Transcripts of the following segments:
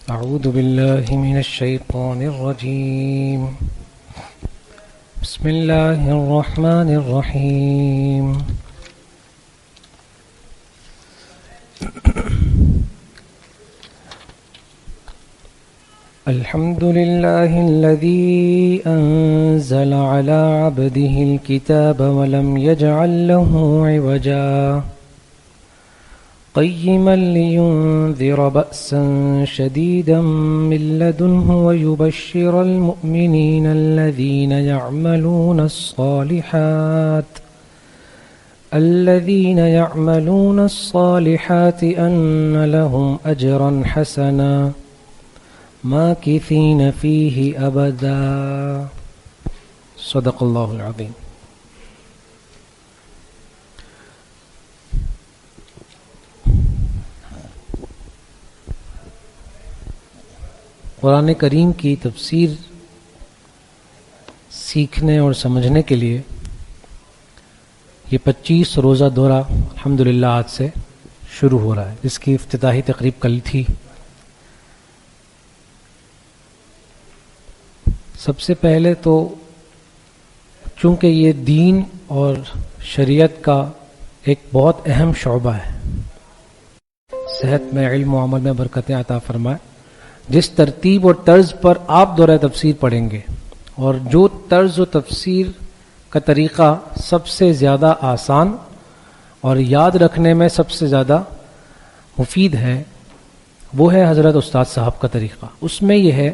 أعوذ بالله من الشيطان الرجيم. بسم الله الرحمن الرحيم. الحمد لله الذي أنزل على عبده الكتاب ولم يجعل له عوجا قيما لينذر بأسا شديدا من لدنه ويبشر المؤمنين الذين يعملون الصالحات أن لهم أجرا حسنا ماكثين فيه أبدا. صدق الله العظيم. قرآن کریم کی تفسیر سیکھنے اور سمجھنے کے لیے یہ 25 روزہ دورہ الحمدللہ آج سے شروع ہو رہا ہے، جس کی افتتاحی تقریب کل تھی. سب سے پہلے تو چونکہ یہ دین اور شریعت کا ایک بہت اہم شعبہ ہے، صحت میں، علم و عمل میں برکتیں عطا فرمائے. جس ترتیب اور طرز پر آپ دورہ تفسیر پڑھیں گے اور جو طرز و تفسیر کا طریقہ سب سے زیادہ آسان اور یاد رکھنے میں سب سے زیادہ مفید ہے، وہ ہے حضرت استاد صاحب کا طریقہ. اس میں یہ ہے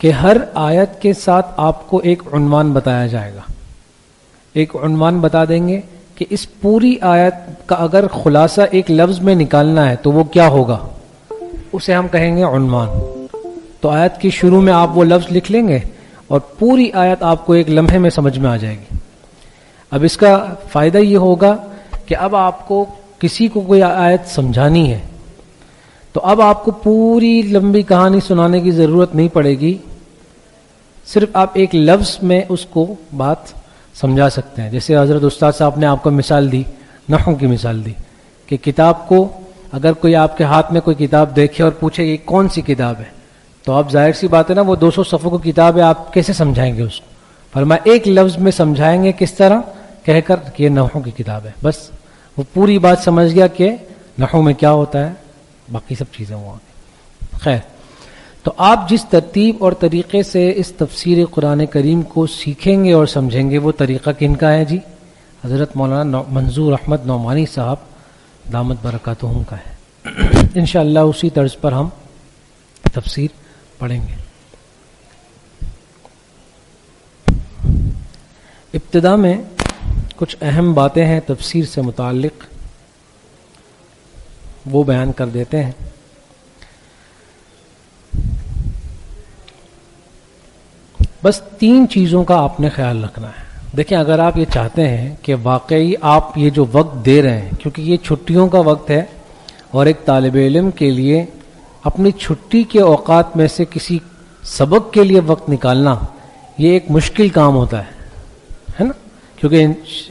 کہ ہر آیت کے ساتھ آپ کو ایک عنوان بتایا جائے گا. ایک عنوان بتا دیں گے کہ اس پوری آیت کا اگر خلاصہ ایک لفظ میں نکالنا ہے تو وہ کیا ہوگا، اسے ہم کہیں گے عنوان. تو آیت کی شروع میں آپ وہ لفظ لکھ لیں گے اور پوری آیت آپ کو ایک لمحے میں سمجھ میں آ جائے گی. اب اس کا فائدہ یہ ہوگا کہ اب آپ کو کسی کو کوئی آیت سمجھانی ہے تو اب آپ کو پوری لمبی کہانی سنانے کی ضرورت نہیں پڑے گی، صرف آپ ایک لفظ میں اس کو بات سمجھا سکتے ہیں. جیسے حضرت استاد صاحب نے آپ کو مثال دی، نحو کی مثال دی، کہ کتاب کو اگر کوئی آپ کے ہاتھ میں کوئی کتاب دیکھے اور پوچھے یہ کون سی کتاب ہے، تو آپ ظاہر سی بات ہے نا، وہ 200 صفحوں کی کتاب ہے، آپ کیسے سمجھائیں گے اس کو؟ فرمایا ایک لفظ میں سمجھائیں گے. کس طرح؟ کہہ کر کہ یہ نحو کی کتاب ہے. بس وہ پوری بات سمجھ گیا کہ نحو میں کیا ہوتا ہے، باقی سب چیزیں وہ آگے. خیر، تو آپ جس ترتیب اور طریقے سے اس تفسیر قرآن کریم کو سیکھیں گے اور سمجھیں گے، وہ طریقہ کن کا ہے جی؟ حضرت مولانا منظور احمد نعمانی صاحب دامت برکاتہم کا ہے. انشاءاللہ اسی طرز پر ہم تفسیر پڑھیں گے. ابتدا میں کچھ اہم باتیں ہیں تفسیر سے متعلق، وہ بیان کر دیتے ہیں. بس 3 چیزوں کا آپ نے خیال رکھنا ہے. دیکھیں، اگر آپ یہ چاہتے ہیں کہ واقعی آپ یہ جو وقت دے رہے ہیں، کیونکہ یہ چھٹیوں کا وقت ہے اور ایک طالب علم کے لیے اپنی چھٹی کے اوقات میں سے کسی سبق کے لیے وقت نکالنا یہ ایک مشکل کام ہوتا ہے نا، کیونکہ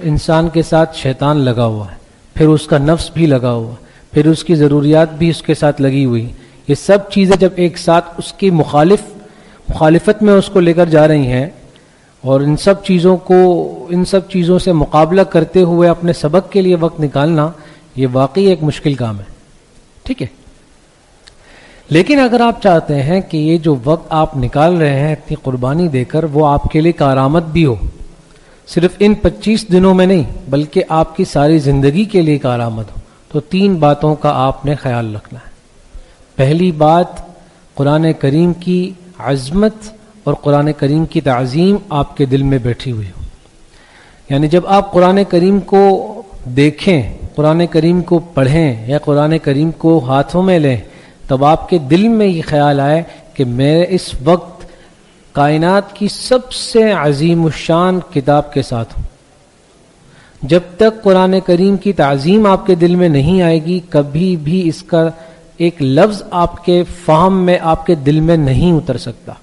انسان کے ساتھ شیطان لگا ہوا ہے، پھر اس کا نفس بھی لگا ہوا ہے، پھر اس کی ضروریات بھی اس کے ساتھ لگی ہوئی. یہ سب چیزیں جب ایک ساتھ اس کی مخالفت میں اس کو لے کر جا رہی ہیں، اور ان سب چیزوں سے مقابلہ کرتے ہوئے اپنے سبق کے لیے وقت نکالنا یہ واقعی ایک مشکل کام ہے. ٹھیک ہے، لیکن اگر آپ چاہتے ہیں کہ یہ جو وقت آپ نکال رہے ہیں اتنی قربانی دے کر، وہ آپ کے لیے کارآمد بھی ہو، صرف ان 25 دنوں میں نہیں بلکہ آپ کی ساری زندگی کے لیے کارآمد ہو، تو 3 باتوں کا آپ نے خیال رکھنا ہے. پہلی بات، قرآن کریم کی عظمت اور قرآن کریم کی تعظیم آپ کے دل میں بیٹھی ہوئی ہو. یعنی جب آپ قرآن کریم کو دیکھیں، قرآن کریم کو پڑھیں یا قرآن کریم کو ہاتھوں میں لیں، تب آپ کے دل میں یہ خیال آئے کہ میں اس وقت کائنات کی سب سے عظیم الشان کتاب کے ساتھ ہوں. جب تک قرآن کریم کی تعظیم آپ کے دل میں نہیں آئے گی، کبھی بھی اس کا ایک لفظ آپ کے فہم میں، آپ کے دل میں نہیں اتر سکتا.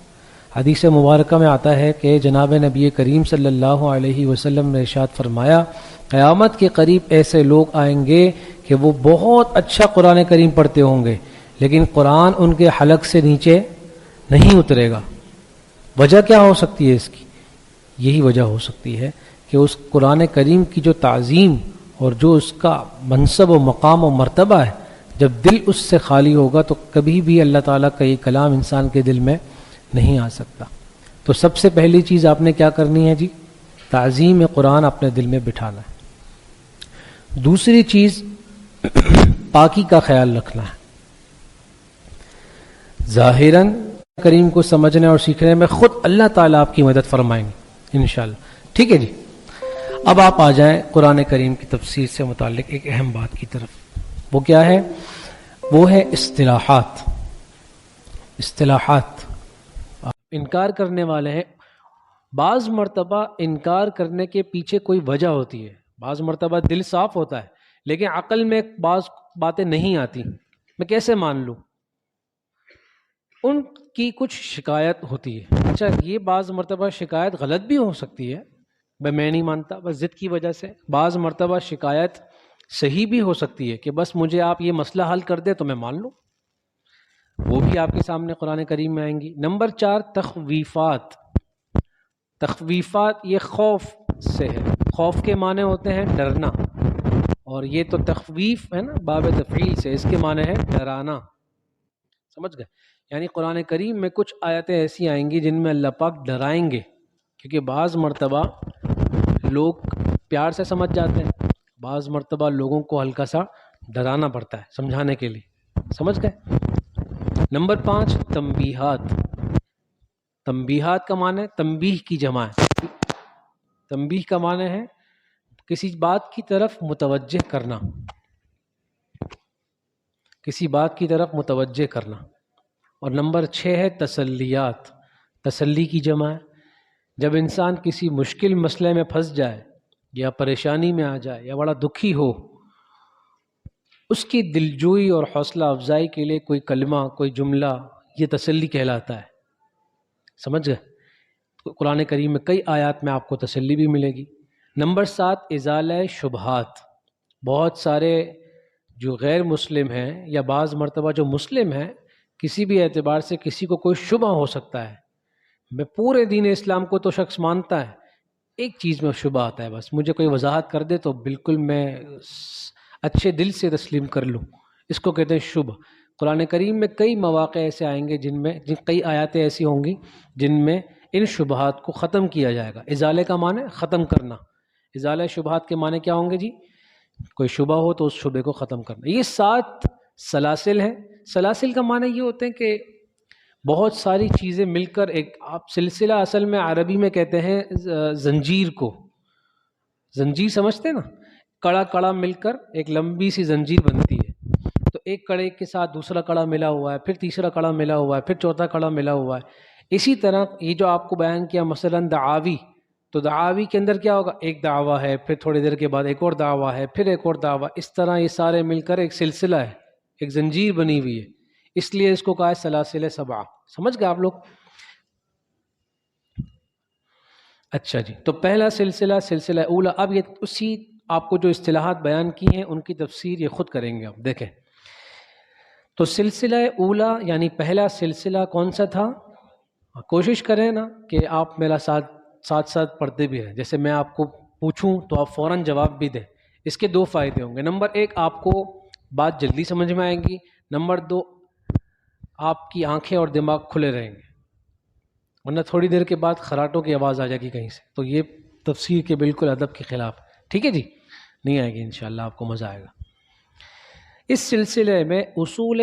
حدیث مبارکہ میں آتا ہے کہ جناب نبی کریم صلی اللہ علیہ وسلم نے ارشاد فرمایا، قیامت کے قریب ایسے لوگ آئیں گے کہ وہ بہت اچھا قرآن کریم پڑھتے ہوں گے، لیکن قرآن ان کے حلق سے نیچے نہیں اترے گا. وجہ کیا ہو سکتی ہے اس کی؟ یہی وجہ ہو سکتی ہے کہ اس قرآن کریم کی جو تعظیم اور جو اس کا منصب و مقام و مرتبہ ہے، جب دل اس سے خالی ہوگا تو کبھی بھی اللہ تعالیٰ کا یہ کلام انسان کے دل میں نہیں آ سکتا. تو سب سے پہلی چیز آپ نے کیا کرنی ہے جی؟ تعظیم قرآن اپنے دل میں بٹھانا ہے. دوسری چیز پاکی کا خیال رکھنا ہے. ظاہراً کریم کو سمجھنے اور سیکھنے میں خود اللہ تعالیٰ آپ کی مدد فرمائیں گے انشاءاللہ. ٹھیک ہے جی. اب آپ آ جائیں قرآن کریم کی تفسیر سے متعلق ایک اہم بات کی طرف. وہ کیا ہے؟ وہ ہے اصطلاحات. اصطلاحات انکار کرنے والے ہیں. بعض مرتبہ انکار کرنے کے پیچھے کوئی وجہ ہوتی ہے. بعض مرتبہ دل صاف ہوتا ہے لیکن عقل میں بعض باتیں نہیں آتی. میں کیسے مان لوں؟ ان کی کچھ شکایت ہوتی ہے. اچھا، یہ بعض مرتبہ شکایت غلط بھی ہو سکتی ہے، میں نہیں مانتا بس ضد کی وجہ سے. بعض مرتبہ شکایت صحیح بھی ہو سکتی ہے کہ بس مجھے آپ یہ مسئلہ حل کر دے تو میں مان لوں. وہ بھی آپ کے سامنے قرآن کریم میں آئیں گی. نمبر 4 تخویفات. تخویفات یہ خوف سے ہے. خوف کے معنی ہوتے ہیں ڈرنا، اور یہ تو تخویف ہے نا باب تفعیل سے، اس کے معنی ہے ڈرانا. سمجھ گئے؟ یعنی قرآن کریم میں کچھ آیتیں ایسی آئیں گی جن میں اللہ پاک ڈرائیں گے، کیونکہ بعض مرتبہ لوگ پیار سے سمجھ جاتے ہیں، بعض مرتبہ لوگوں کو ہلکا سا ڈرانا پڑتا ہے سمجھانے کے لیے. سمجھ گئے؟ نمبر 5 تنبیہات. تنبیہات کا معنی ہے تنبیہ کی جمع ہے. تنبیہ کا معنی ہے کسی بات کی طرف متوجہ کرنا، کسی بات کی طرف متوجہ کرنا. اور نمبر 6 ہے تسلیات. تسلی کی جمع ہے. جب انسان کسی مشکل مسئلے میں پھنس جائے یا پریشانی میں آ جائے یا بڑا دکھی ہو، اس کی دلجوئی اور حوصلہ افزائی کے لیے کوئی کلمہ، کوئی جملہ، یہ تسلی کہلاتا ہے. سمجھ گئے؟ قرآن کریم میں کئی آیات میں آپ کو تسلی بھی ملے گی. نمبر 7 ازالہ شبہات. بہت سارے جو غیر مسلم ہیں یا بعض مرتبہ جو مسلم ہیں، کسی بھی اعتبار سے کسی کو کوئی شبہ ہو سکتا ہے. میں پورے دین اسلام کو تو شخص مانتا ہے، ایک چیز میں شبہ آتا ہے، بس مجھے کوئی وضاحت کر دے تو بالکل میں اچھے دل سے تسلیم کر لوں. اس کو کہتے ہیں شبہ. قرآن کریم میں کئی مواقع ایسے آئیں گے کئی آیاتیں ایسی ہوں گی جن میں ان شبہات کو ختم کیا جائے گا. ازالے کا معنی ختم کرنا. ازالہ شبہات کے معنی کیا ہوں گے جی؟ کوئی شبہ ہو تو اس شبہ کو ختم کرنا. یہ 7 سلاسل ہیں. سلاسل کا معنی یہ ہوتے ہیں کہ بہت ساری چیزیں مل کر ایک آپ سلسلہ، اصل میں عربی میں کہتے ہیں زنجیر کو. زنجیر سمجھتے ہیں نا؟ کڑا کڑا مل کر ایک لمبی سی زنجیر بنتی ہے. تو ایک کڑے کے ساتھ دوسرا کڑا ملا ہوا ہے، پھر تیسرا کڑا ملا ہوا ہے، پھر چوتھا کڑا ملا ہوا ہے. اسی طرح یہ جو آپ کو بیان کیا مثلا دعاوی، تو دعاوی کے اندر کیا ہوگا؟ ایک دعویٰ ہے، پھر تھوڑی دیر کے بعد ایک اور دعویٰ ہے، پھر ایک اور دعویٰ. اس طرح یہ سارے مل کر ایک سلسلہ ہے، ایک زنجیر بنی ہوئی ہے. اس لیے اس کو کہا ہے سلاسل 7. سمجھ گئے آپ لوگ؟ اچھا جی، تو پہلا سلسلہ اولا. اب یہ اسی آپ کو جو اصطلاحات بیان کی ہیں ان کی تفسیر یہ خود کریں گے. آپ دیکھیں تو سلسلہ اولا یعنی پہلا سلسلہ کون سا تھا؟ کوشش کریں نا کہ آپ میرا ساتھ پڑھتے بھی رہیں. جیسے میں آپ کو پوچھوں تو آپ فوراً جواب بھی دیں. اس کے 2 فائدے ہوں گے. نمبر 1 آپ کو بات جلدی سمجھ میں آئیں گی. نمبر 2 آپ کی آنکھیں اور دماغ کھلے رہیں گے، ورنہ تھوڑی دیر کے بعد خراٹوں کی آواز آ جائے گی کہیں سے، تو یہ تفسیر کے بالکل ادب کے خلاف. ٹھیک ہے جی؟ نہیں آئے گی انشاءاللہ، آپ کو مزہ آئے گا. اس سلسلے میں اصول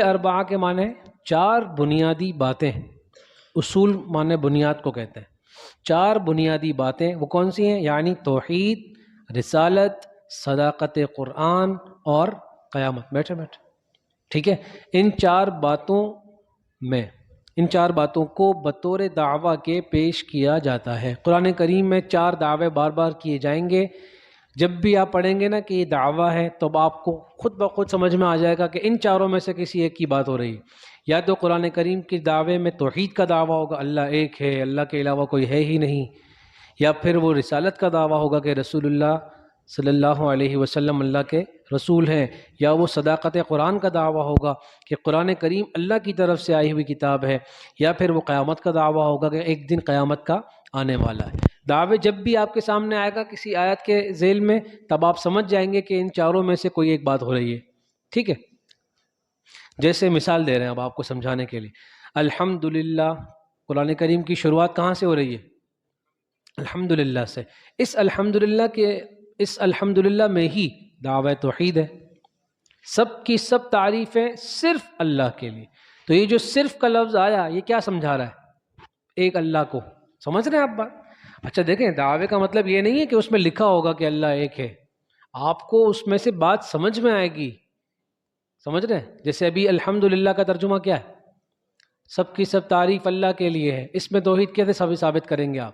اربعہ کے معنی 4 بنیادی باتیں. اصول معنی بنیاد کو کہتے ہیں. 4 بنیادی باتیں وہ کون سی ہیں؟ یعنی توحید، رسالت، صداقت قرآن اور قیامت. بیٹھے. ٹھیک ہے؟ ان 4 باتوں کو بطور دعویٰ کے پیش کیا جاتا ہے. قرآن کریم میں 4 دعوے بار بار کیے جائیں گے. جب بھی آپ پڑھیں گے نا کہ یہ دعویٰ ہے تو آپ کو خود بخود سمجھ میں آ جائے گا کہ ان 4 میں سے کسی ایک کی بات ہو رہی ہے. یا تو قرآن کریم کے دعوے میں توحید کا دعویٰ ہوگا، اللہ ایک ہے، اللہ کے علاوہ کوئی ہے ہی نہیں. یا پھر وہ رسالت کا دعویٰ ہوگا کہ رسول اللہ صلی اللہ علیہ وسلم اللہ کے رسول ہیں، یا وہ صداقت قرآن کا دعویٰ ہوگا کہ قرآن کریم اللہ کی طرف سے آئی ہوئی کتاب ہے، یا پھر وہ قیامت کا دعویٰ ہوگا کہ ایک دن قیامت کا آنے والا ہے۔ دعوے جب بھی آپ کے سامنے آئے گا کسی آیت کے ذیل میں، تب آپ سمجھ جائیں گے کہ ان چاروں میں سے کوئی ایک بات ہو رہی ہے، ٹھیک ہے؟ جیسے مثال دے رہے ہیں اب آپ کو سمجھانے کے لیے، الحمدللہ قرآن کریم کی شروعات کہاں سے ہو رہی ہے؟ الحمدللہ سے۔ اس الحمدللہ میں ہی دعوی توحید ہے، سب کی سب تعریفیں صرف اللہ کے لیے۔ تو یہ جو صرف کا لفظ آیا، یہ کیا سمجھا رہا ہے؟ ایک اللہ کو۔ سمجھ رہے ہیں آپ بات؟ اچھا دیکھیں، دعوے کا مطلب یہ نہیں ہے کہ اس میں لکھا ہوگا کہ اللہ ایک ہے، آپ کو اس میں سے بات سمجھ میں آئے گی، سمجھ رہے ہیں؟ جیسے ابھی الحمدللہ کا ترجمہ کیا ہے؟ سب کی سب تعریف اللہ کے لیے ہے، اس میں توحید کیسے ثابت کریں گے آپ؟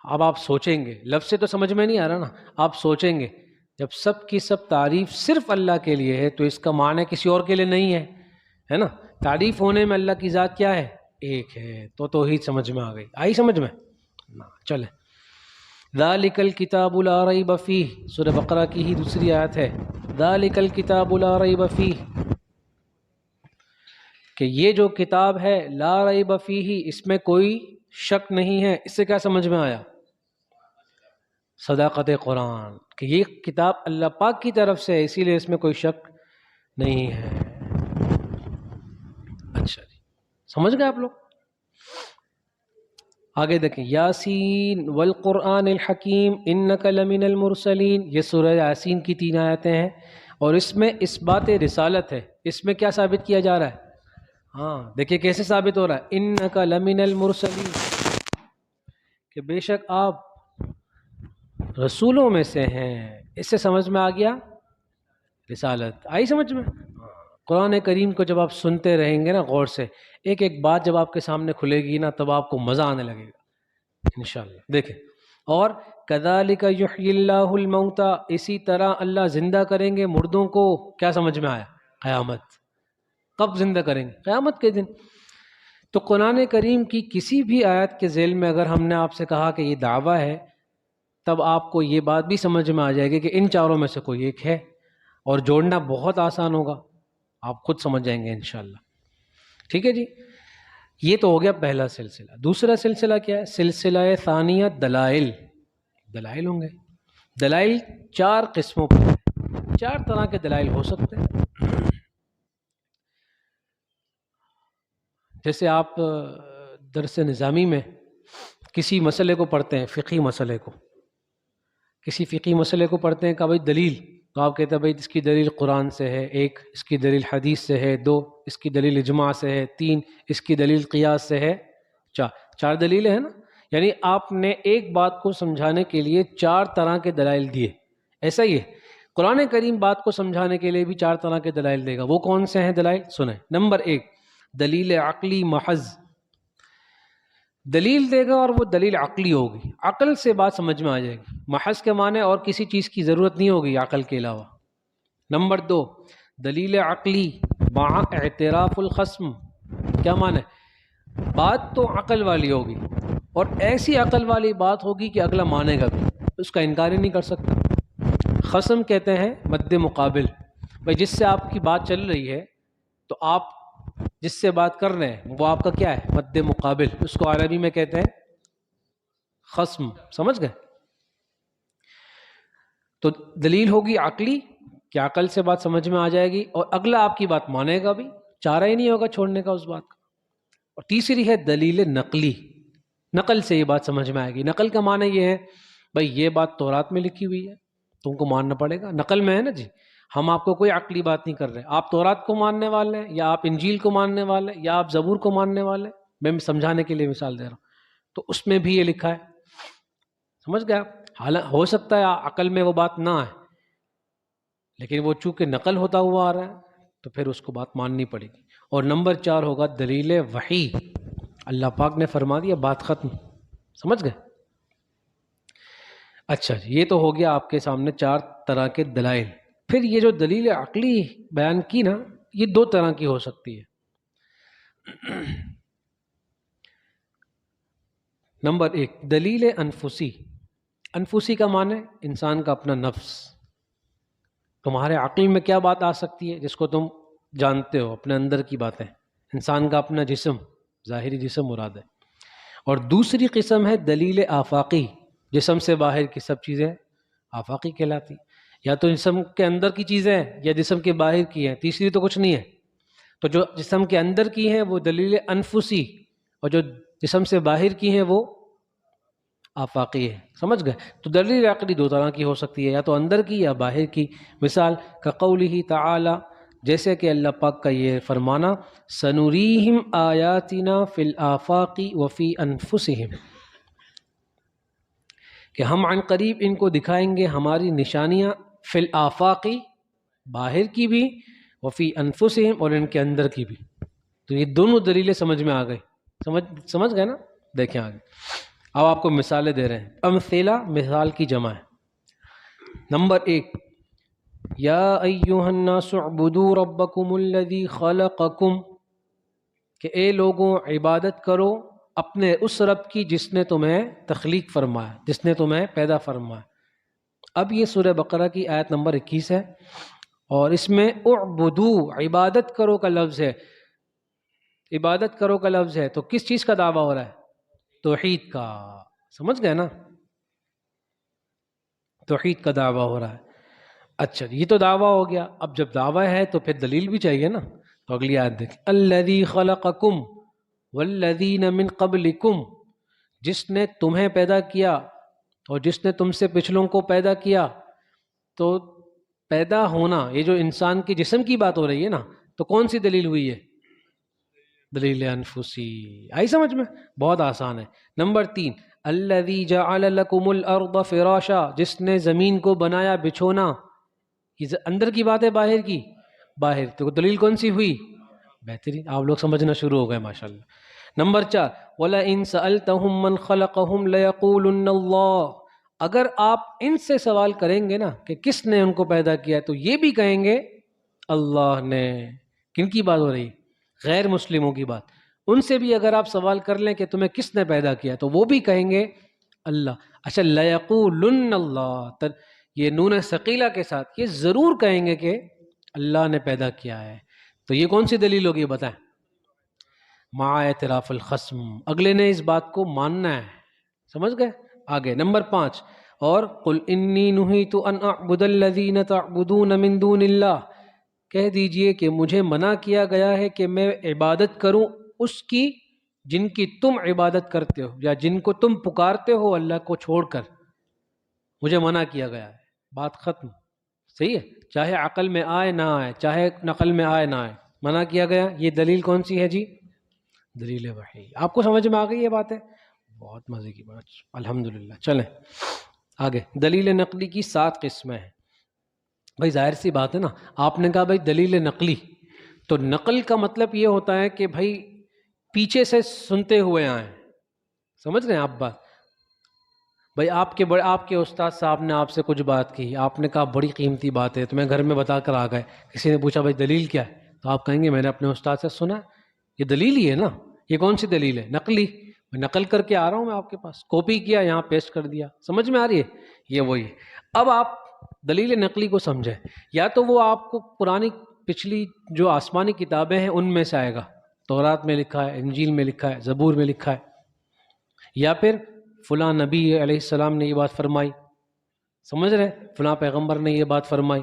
اب آپ سوچیں گے، لفظ سے تو سمجھ میں نہیں آ رہا نا، آپ سوچیں گے جب سب کی سب تعریف صرف اللہ کے لیے ہے تو اس کا معنی کسی اور کے لیے نہیں ہے نا؟ تعریف ہونے میں اللہ کی ذات کیا ہے؟ ایک ہے، تو توحید سمجھ میں آ گئی۔ آئی سمجھ میں؟ چلیں، ذالک الکتاب لا ریب فیہ، سورہ بقرہ کی ہی دوسری آیت ہے، ذالک الکتاب لا ریب فیہ، کہ یہ جو کتاب ہے لا ریب فیہ، اس میں کوئی شک نہیں ہے۔ اس سے کیا سمجھ میں آیا؟ صداقت قرآن، کہ یہ کتاب اللہ پاک کی طرف سے ہے، اسی لیے اس میں کوئی شک نہیں ہے۔ اچھا جی، سمجھ گئے آپ لوگ؟ آگے دیکھیں، یاسین والقرآن الحکیم انک لمن المرسلین، یہ سورہ یاسین کی 3 آیتیں ہیں، اور اس میں اس بات رسالت ہے۔ اس میں کیا ثابت کیا جا رہا ہے؟ ہاں دیکھیں کیسے ثابت ہو رہا ہے، انک لمن المرسلین، کہ بے شک آپ رسولوں میں سے ہیں۔ اس سے سمجھ میں آ گیا رسالت، آئی سمجھ میں؟ قرآن کریم کو جب آپ سنتے رہیں گے نا غور سے، ایک ایک بات جب آپ کے سامنے کھلے گی نا، تب آپ کو مزہ آنے لگے گا انشاءاللہ۔ دیکھیں، اور کذالک یحیی اللہ الموتى، اسی طرح اللہ زندہ کریں گے مردوں کو۔ کیا سمجھ میں آیا؟ قیامت۔ کب زندہ کریں گے؟ قیامت کے دن۔ تو قرآن کریم کی کسی بھی آیت کے ذیل میں اگر ہم نے آپ سے کہا کہ یہ دعویٰ ہے، تب آپ کو یہ بات بھی سمجھ میں آ جائے گی کہ ان چاروں میں سے کوئی ایک ہے، اور جوڑنا بہت آسان ہوگا، آپ خود سمجھ جائیں گے انشاءاللہ۔ ٹھیک ہے جی، یہ تو ہو گیا پہلا سلسلہ۔ دوسرا سلسلہ کیا ہے؟ سلسلہ ثانیہ دلائل۔ دلائل ہوں گے، دلائل 4 قسموں پر ہے، 4 طرح کے دلائل ہو سکتے ہیں۔ جیسے آپ درس نظامی میں کسی مسئلے کو پڑھتے ہیں، فقہی مسئلے کو، کسی فقہی مسئلے کو پڑھتے ہیں کہ بھائی دلیل، تو آپ کہتے ہیں بھائی اس کی دلیل قرآن سے ہے، 1 اس کی دلیل حدیث سے ہے، 2 اس کی دلیل اجماع سے ہے، 3 اس کی دلیل قیاس سے ہے، 4 دلیلیں ہیں نا؟ یعنی آپ نے ایک بات کو سمجھانے کے لیے 4 طرح کے دلائل دیے۔ ایسا ہی ہے قرآن کریم بات کو سمجھانے کے لیے بھی 4 طرح کے دلائل دے گا۔ وہ کون سے ہیں دلائل؟ سنیں۔ نمبر 1 دلیل عقلی محض، دلیل دے گا اور وہ دلیل عقلی ہوگی، عقل سے بات سمجھ میں آ جائے گی، محض کے معنی اور کسی چیز کی ضرورت نہیں ہوگی عقل کے علاوہ۔ نمبر 2 دلیل عقلی مع اعتراف الخصم، کیا معنی؟ بات تو عقل والی ہوگی، اور ایسی عقل والی بات ہوگی کہ اگلا مانے گا بھی، اس کا انکار ہی نہیں کر سکتا۔ خصم کہتے ہیں مد مقابل، بھائی جس سے آپ کی بات چل رہی ہے، تو آپ جس سے بات کر رہے ہیں وہ آپ کا کیا ہے؟ مد مقابل، اس کو عربی میں کہتے ہیں خصم۔ سمجھ گئے؟ تو دلیل ہوگی عقلی کہ عقل سے بات سمجھ میں آ جائے گی، اور اگلا آپ کی بات مانے گا بھی، چارہ ہی نہیں ہوگا چھوڑنے کا اس بات کا۔ اور تیسری ہے دلیل نقلی، نقل سے یہ بات سمجھ میں آئے گی۔ نقل کا معنی یہ ہے بھائی یہ بات تورات میں لکھی ہوئی ہے، تم کو ماننا پڑے گا، نقل میں ہے نا جی، ہم آپ کو کوئی عقلی بات نہیں کر رہے۔ آپ تورات کو ماننے والے ہیں، یا آپ انجیل کو ماننے والے ہیں، یا آپ زبور کو ماننے والے ہیں، میں سمجھانے کے لیے مثال دے رہا ہوں، تو اس میں بھی یہ لکھا ہے، سمجھ گیا؟ حالانکہ ہو سکتا ہے عقل میں وہ بات نہ آئے، لیکن وہ چونکہ نقل ہوتا ہوا آ رہا ہے تو پھر اس کو بات ماننی پڑے گی۔ اور نمبر 4 ہوگا دلیل وحی، اللہ پاک نے فرما دیا، بات ختم۔ سمجھ گئے؟ اچھا جی، یہ تو ہو گیا آپ کے سامنے 4 طرح کے دلائل۔ پھر یہ جو دلیل عقلی بیان کی نا، یہ 2 طرح کی ہو سکتی ہے۔ نمبر 1 دلیل انفسی، انفسی کا معنی انسان کا اپنا نفس، تمہارے عقل میں کیا بات آ سکتی ہے جس کو تم جانتے ہو؟ اپنے اندر کی باتیں، انسان کا اپنا جسم، ظاہری جسم مراد ہے. اور دوسری قسم ہے دلیل آفاقی، جسم سے باہر کی سب چیزیں آفاقی کہلاتی. یا تو جسم کے اندر کی چیزیں ہیں یا جسم کے باہر کی ہیں، تیسری تو کچھ نہیں ہے. تو جو جسم کے اندر کی ہیں وہ دلیل انفسی، اور جو جسم سے باہر کی ہیں وہ آفاقی ہے. سمجھ گئے؟ تو دلیل عقلی دو طرح کی ہو سکتی ہے، یا تو اندر کی یا باہر کی. مثال کقولہ تعالی، جیسے کہ اللہ پاک کا یہ فرمانا، سنوریہم آیاتنا فی الآفاق وفی انفسہم، کہ ہم عن قریب ان کو دکھائیں گے ہماری نشانیاں، فی الآفاق باہر کی بھی، وفی انفسہم اور ان کے اندر کی بھی. تو یہ دونوں دلیلیں سمجھ میں آ گئی. سمجھ گئے نا؟ دیکھیں آگے. اب آپ کو مثالیں دے رہے ہیں. امثلہ مثال کی جمع ہے. نمبر 1، یا ایھا الناس اعبدوا ربکم الذی خلقکم، کہ اے لوگوں عبادت کرو اپنے اس رب کی جس نے تمہیں تخلیق فرمایا، جس نے تمہیں پیدا فرمایا. اب یہ سورہ بقرہ کی آیت نمبر 21 ہے، اور اس میں اعبدوا، عبادت کرو کا لفظ ہے. عبادت کرو کا لفظ ہے تو کس چیز کا دعویٰ ہو رہا ہے؟ توحید کا. سمجھ گئے نا؟ توحید کا دعویٰ ہو رہا ہے. اچھا، یہ تو دعویٰ ہو گیا. اب جب دعویٰ ہے تو پھر دلیل بھی چاہیے نا. تو اگلی آیت دیکھ، الذی خلقکم والذین من قبلکم، جس نے تمہیں پیدا کیا اور جس نے تم سے پچھلوں کو پیدا کیا. تو پیدا ہونا، یہ جو انسان کے جسم کی بات ہو رہی ہے نا، تو کون سی دلیل ہوئی ہے؟ دلیل انفسی. آئی سمجھ میں؟ بہت آسان ہے. نمبر 3، الذی جعل لکم الارض فراشا، جس نے زمین کو بنایا بچھونا. یہ اندر کی بات ہے باہر کی؟ باہر. تو دلیل کون سی ہوئی؟ بہترین، آپ لوگ سمجھنا شروع ہو گئے ماشاءاللہ. نمبر 4، وَلَئِن سَأَلْتَهُم مَّنْ خَلَقَهُمْ لَيَقُولُنَّ اللَّهُ، اگر آپ ان سے سوال کریں گے نا کہ کس نے ان کو پیدا کیا، تو یہ بھی کہیں گے اللہ نے. کن کی بات ہو رہی؟ غیر مسلموں کی بات. ان سے بھی اگر آپ سوال کر لیں کہ تمہیں کس نے پیدا کیا، تو وہ بھی کہیں گے اللہ. اچھا، لَيَقُولُنَّ اللَّهُ، یہ نون ثقیلہ کے ساتھ، یہ ضرور کہیں گے کہ اللہ نے پیدا کیا ہے. تو یہ کون سی دلیل ہوگی بتائیں؟ مع اعتراف الخصم، اگلے نے اس بات کو ماننا ہے. سمجھ گئے؟ آگے نمبر 5، اور قل انی نہیت ان اعبد الذین تعبدون من دون اللہ، کہہ دیجئے کہ مجھے منع کیا گیا ہے کہ میں عبادت کروں اس کی جن کی تم عبادت کرتے ہو، یا جن کو تم پکارتے ہو اللہ کو چھوڑ کر. مجھے منع کیا گیا ہے. بات ختم. صحیح ہے؟ چاہے عقل میں آئے نہ آئے، چاہے نقل میں آئے نہ آئے، منع کیا گیا. یہ دلیل کون سی ہے جی؟ دلیل وحی. آپ کو سمجھ میں آ گئی یہ بات ہے؟ بہت مزے کی بات. الحمدللہ. چلیں آگے. دلیل نقلی کی 7 قسمیں ہیں. بھائی ظاہر سی بات ہے نا، آپ نے کہا بھائی دلیل نقلی، تو نقل کا مطلب یہ ہوتا ہے کہ بھائی پیچھے سے سنتے ہوئے آئیں. سمجھ رہے ہیں آپ بات؟ بھائی آپ کے استاد صاحب نے آپ سے کچھ بات کی، آپ نے کہا بڑی قیمتی بات ہے، تمہیں گھر میں بتا کر آ گئے. کسی نے پوچھا بھائی دلیل کیا ہے، تو آپ کہیں گے میں نے اپنے استاد سے سنا. یہ دلیل ہی ہے نا. یہ کون سی دلیل ہے؟ نقلی. میں نقل کر کے آ رہا ہوں، میں آپ کے پاس کاپی کیا، یہاں پیسٹ کر دیا. سمجھ میں آ رہی ہے؟ یہ وہی ہے. اب آپ دلیل نقلی کو سمجھیں، یا تو وہ آپ کو پرانی پچھلی جو آسمانی کتابیں ہیں ان میں سے آئے گا. تورات میں لکھا ہے، انجیل میں لکھا ہے، زبور میں لکھا ہے. یا پھر فلاں نبی علیہ السلام نے یہ بات فرمائی. سمجھ رہے؟ فلاں پیغمبر نے یہ بات فرمائی.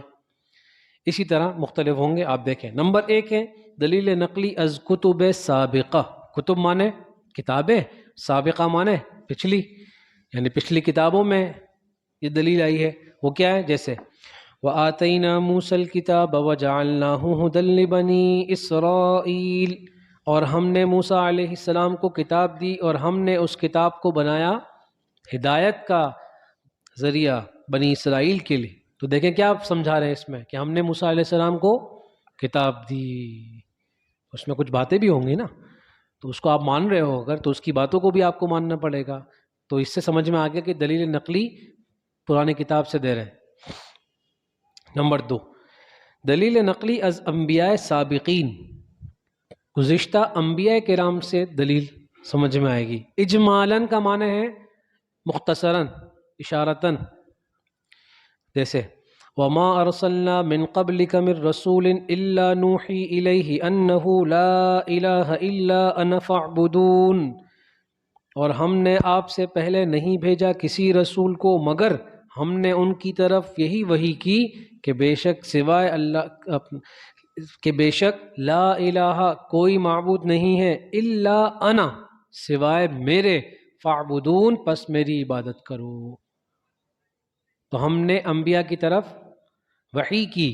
اسی طرح مختلف ہوں گے. آپ دیکھیں. نمبر 1 ہے دلیل نقلی از کتب سابقہ. کتب مانے کتابیں، سابقہ مانے پچھلی، یعنی پچھلی کتابوں میں یہ دلیل آئی ہے. وہ کیا ہے؟ جیسے وَآتَيْنَا مُوسَى الْكِتَابَ وَجَعَلْنَاهُ هُدًى لِبَنِي إِسْرَائِيلَ، اور ہم نے موسیٰ علیہ السلام کو کتاب دی اور ہم نے اس کتاب کو بنایا ہدایت کا ذریعہ بنی اسرائیل کے لیے. تو دیکھیں کیا آپ سمجھا رہے ہیں اس میں، کہ ہم نے موسیٰ علیہ السلام کو کتاب دی. اس میں کچھ باتیں بھی ہوں گی نا، تو اس کو آپ مان رہے ہو اگر، تو اس کی باتوں کو بھی آپ کو ماننا پڑے گا. تو اس سے سمجھ میں آ گیا کہ دلیل نقلی پرانی کتاب سے دے رہے ہیں. نمبر 2، دلیل نقلی از انبیاء سابقین. گزشتہ انبیاء کرام سے دلیل سمجھ میں آئے گی. اجمالاً کا معنی ہے مختصراً، اشارتاً. جیسے وما ارسلنا من قبلك من رسول الا نوحي الیہ انہ لا الہ الا انا فاعبدون، اور ہم نے آپ سے پہلے نہیں بھیجا کسی رسول کو مگر ہم نے ان کی طرف یہی وحی کی کہ بے شک سوائے اللہ کہ بے شک لا الہ کوئی معبود نہیں ہے الا انا سوائے میرے، فاعبدون پس میری عبادت کرو۔ تو ہم نے انبیاء کی طرف وحی کی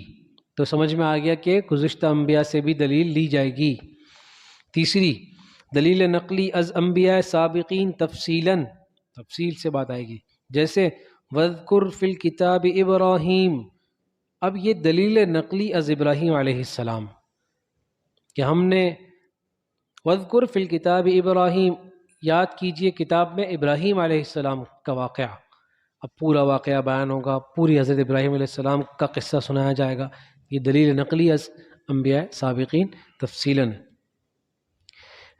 تو سمجھ میں آ گیا کہ گزشتہ انبیاء سے بھی دلیل لی جائے گی۔ تیسری دلیل نقلی از انبیاء سابقین تفصیلاً، تفصیل سے بات آئے گی، جیسے وذکر فی الکتاب ابراہیم۔ اب یہ دلیل نقلی از ابراہیم علیہ السلام کہ ہم نے وذکر فی الکتاب ابراہیم، یاد کیجئے کتاب میں ابراہیم علیہ السلام کا واقعہ۔ اب پورا واقعہ بیان ہوگا، پوری حضرت ابراہیم علیہ السلام کا قصہ سنایا جائے گا۔ یہ دلیل نقلی از انبیاء سابقین تفصیلاً۔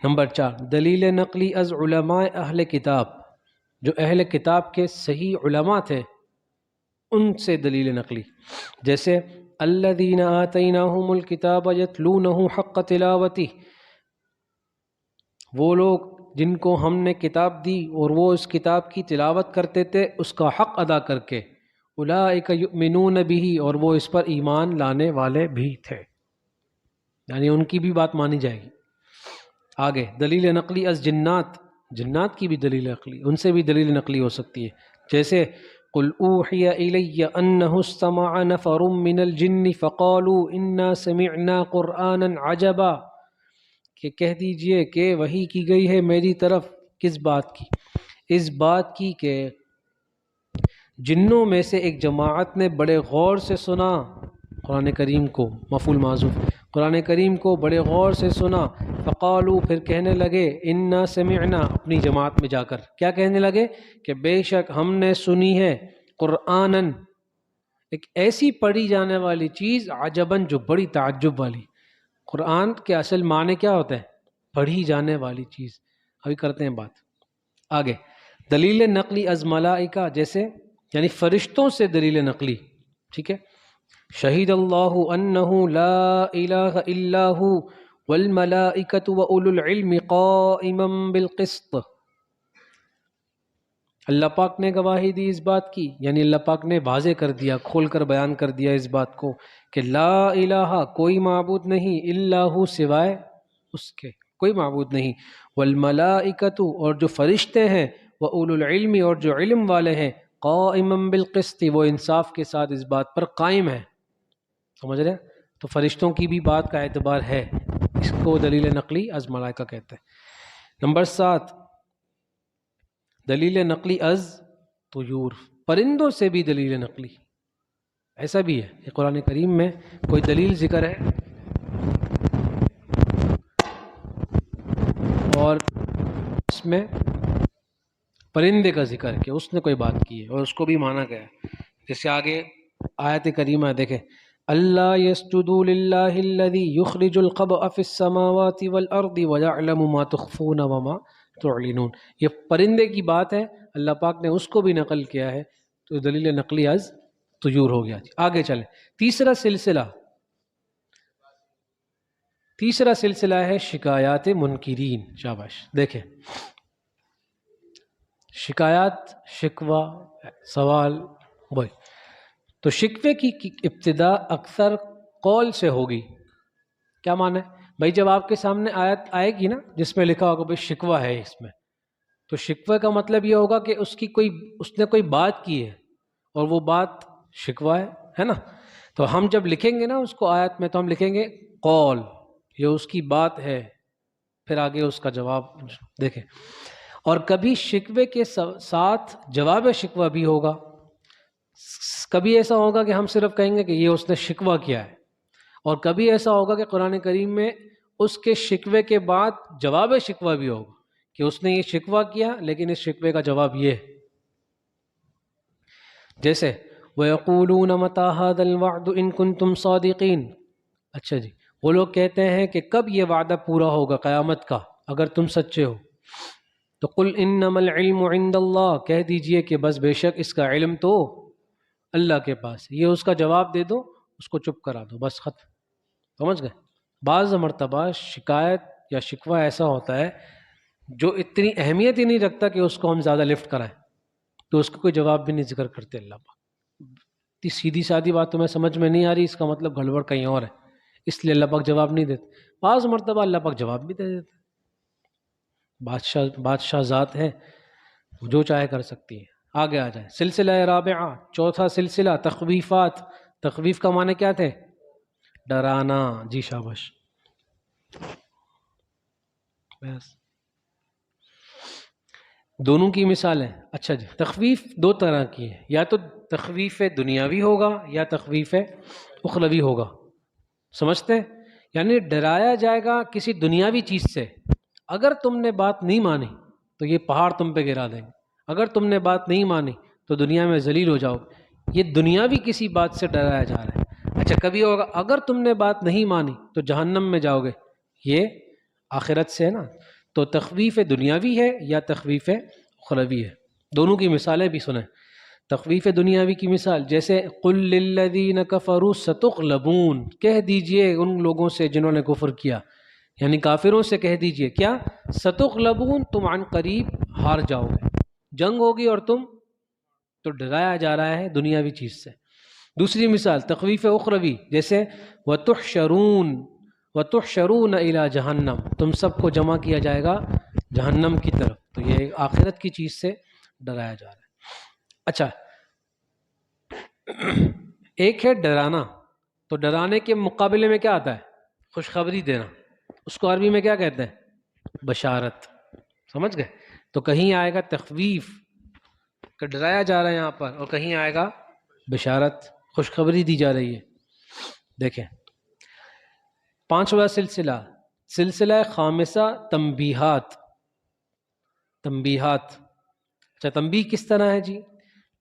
نمبر 4 دلیل نقلی از علماء اہل کتاب، جو اہل کتاب کے صحیح علماء تھے ان سے دلیل نقلی، جیسے الذین آتیناہم الکتاب یتلونہ حق تلاوتہ، وہ لوگ جن کو ہم نے کتاب دی اور وہ اس کتاب کی تلاوت کرتے تھے اس کا حق ادا کر کے، اولئک یؤمنون بہ، اور وہ اس پر ایمان لانے والے بھی تھے، یعنی ان کی بھی بات مانی جائے گی۔ آگے دلیل نقلی از جنات، جنات کی بھی دلیل نقلی، ان سے بھی دلیل نقلی ہو سکتی ہے، جیسے قل اوحی الی انہ استمع نفر من الجن فقالوا انا سمعنا قرآنا عجبا، کہ کہہ دیجئے کہ وحی کی گئی ہے میری طرف، کس بات کی؟ اس بات کی کہ جنوں میں سے ایک جماعت نے بڑے غور سے سنا قرآن کریم کو، مفعول معذوف، قرآن کریم کو بڑے غور سے سنا، فقالو پھر کہنے لگے، انا سمعنا، اپنی جماعت میں جا کر کیا کہنے لگے کہ بے شک ہم نے سنی ہے قرآناً، ایک ایسی پڑھی جانے والی چیز، عجباً جو بڑی تعجب والی۔ قرآن کے اصل معنی کیا ہوتا ہے؟ پڑھی جانے والی چیز۔ ابھی کرتے ہیں بات آگے۔ دلیل نقلی از ملائکہ، جیسے یعنی فرشتوں سے دلیل نقلی، ٹھیک ہے، شہید اللہ انہ لا الہ الا ہو والملائکۃ واولو العلم قائما بالقسط، اللہ پاک نے گواہی دی اس بات کی، یعنی اللہ پاک نے واضح کر دیا، کھول کر بیان کر دیا اس بات کو کہ لا الہ کوئی معبود نہیں الا ہو سوائے اس کے، کوئی معبود نہیں، والملائکۃ اور جو فرشتے ہیں، واولو العلم اور جو علم والے ہیں، قائما بالقسط وہ انصاف کے ساتھ اس بات پر قائم ہے، سمجھ رہے ہیں؟ تو فرشتوں کی بھی بات کا اعتبار ہے، اس کو دلیل نقلی از ملائکہ کہتے ہیں۔ نمبر 7 دلیل نقلی از طیور، پرندوں سے بھی دلیل نقلی، ایسا بھی ہے کہ قرآن کریم میں کوئی دلیل ذکر ہے اور اس میں پرندے کا ذکر ہے کہ اس نے کوئی بات کی ہے اور اس کو بھی مانا گیا ہے، جیسے آگے آیت کریمہ دیکھیں، اللہ یسجدوا للہ الذی یخرج الخبأ فی السماوات والارض ویعلم ما تخفون وما تعلنون، یہ پرندے کی بات ہے، اللہ پاک نے اس کو بھی نقل کیا ہے، تو دلیل نقلی از طیور ہو گیا۔ آگے چلیں، تیسرا سلسلہ ہے شکایات منکرین، شاباش، دیکھیں شکایات، شکوہ، سوال، وہی تو شکوے کی ابتدا اکثر قول سے ہوگی، کیا معنی ہے بھائی؟ جب آپ کے سامنے آیت آئے گی نا جس میں لکھا ہوگا بھائی شکوہ ہے اس میں، تو شکوے کا مطلب یہ ہوگا کہ اس نے کوئی بات کی ہے اور وہ بات شکوہ ہے نا، تو ہم جب لکھیں گے نا اس کو آیت میں تو ہم لکھیں گے قول، یہ اس کی بات ہے، پھر آگے اس کا جواب دیکھیں۔ اور کبھی شکوے کے ساتھ جواب شکوہ بھی ہوگا، کبھی ایسا ہوگا کہ ہم صرف کہیں گے کہ یہ اس نے شکوہ کیا ہے، اور کبھی ایسا ہوگا کہ قرآن کریم میں اس کے شکوے کے بعد جواب شکوہ بھی ہوگا کہ اس نے یہ شکوہ کیا لیکن اس شکوے کا جواب یہ ہے، جیسے وَيَقُولُونَ مَتَى هَذَا الْوَعْدُ إِن كُنتُمْ صَادِقِينَ، اچھا جی، وہ لوگ کہتے ہیں کہ کب یہ وعدہ پورا ہوگا قیامت کا اگر تم سچے ہو، تو قُلْ إِنَّمَا الْعِلْمُ عِندَ اللَّهِ، کہہ دیجئے کہ بس بے شک اس کا علم تو اللہ کے پاس، یہ اس کا جواب دے دو، اس کو چپ کرا دو، بس ختم. سمجھ گئے؟ بعض مرتبہ شکایت یا شکوہ ایسا ہوتا ہے جو اتنی اہمیت ہی نہیں رکھتا کہ اس کو ہم زیادہ لفٹ کرائیں، تو اس کا کوئی جواب بھی نہیں ذکر کرتے اللہ پاک. اتنی سیدھی سادی بات تمہیں سمجھ میں نہیں آ رہی، اس کا مطلب گڑبڑ کہیں اور ہے، اس لیے اللہ پاک جواب نہیں دیتے. بعض مرتبہ اللہ پاک جواب بھی دے دیتے. بادشاہ ذات ہے، جو چاہے کر سکتی ہے. آگے آ جائیں. سلسلہ رابعہ، چوتھا سلسلہ تخویفات. تخویف کا معنی کیا تھے؟ ڈرانا. جی شاباش. بس دونوں کی مثال ہے. اچھا جی، تخویف دو طرح کی ہے، یا تو تخویف دنیاوی ہوگا یا تخویف اخروی ہوگا. سمجھتے ہیں؟ یعنی ڈرایا جائے گا کسی دنیاوی چیز سے. اگر تم نے بات نہیں مانی تو یہ پہاڑ تم پہ گرا دیں گے، اگر تم نے بات نہیں مانی تو دنیا میں ذلیل ہو جاؤ. یہ دنیاوی کسی بات سے ڈرایا جا رہا ہے. اچھا کبھی ہوگا اگر تم نے بات نہیں مانی تو جہنم میں جاؤ گے، یہ آخرت سے ہے نا. تو تخویف دنیاوی ہے یا تخویف اخروی ہے. دونوں کی مثالیں بھی سنیں. تخویف دنیاوی کی مثال جیسے قل للذین کفروا ستغلبون، کہہ دیجئے ان لوگوں سے جنہوں نے کفر کیا، یعنی کافروں سے کہہ دیجئے کیا؟ ستغلبون، تم عن قریب ہار جاؤ گے، جنگ ہوگی اور تم، تو ڈرایا جا رہا ہے دنیاوی چیز سے. دوسری مثال تخویف اخروی جیسے وتحشرون، وتحشرون الی جہنم، تم سب کو جمع کیا جائے گا جہنم کی طرف. تو یہ آخرت کی چیز سے ڈرایا جا رہا ہے. اچھا ایک ہے ڈرانا، تو ڈرانے کے مقابلے میں کیا آتا ہے؟ خوشخبری دینا. اس کو عربی میں کیا کہتے ہیں؟ بشارت. سمجھ گئے؟ تو کہیں آئے گا تخویف کہ ڈرایا جا رہا ہے یہاں پر، اور کہیں آئے گا بشارت، خوشخبری دی جا رہی ہے. دیکھیں پانچواں سلسلہ، سلسلہ خامسہ تنبیہات. تنبیہات. اچھا تنبیہ کس طرح ہے جی؟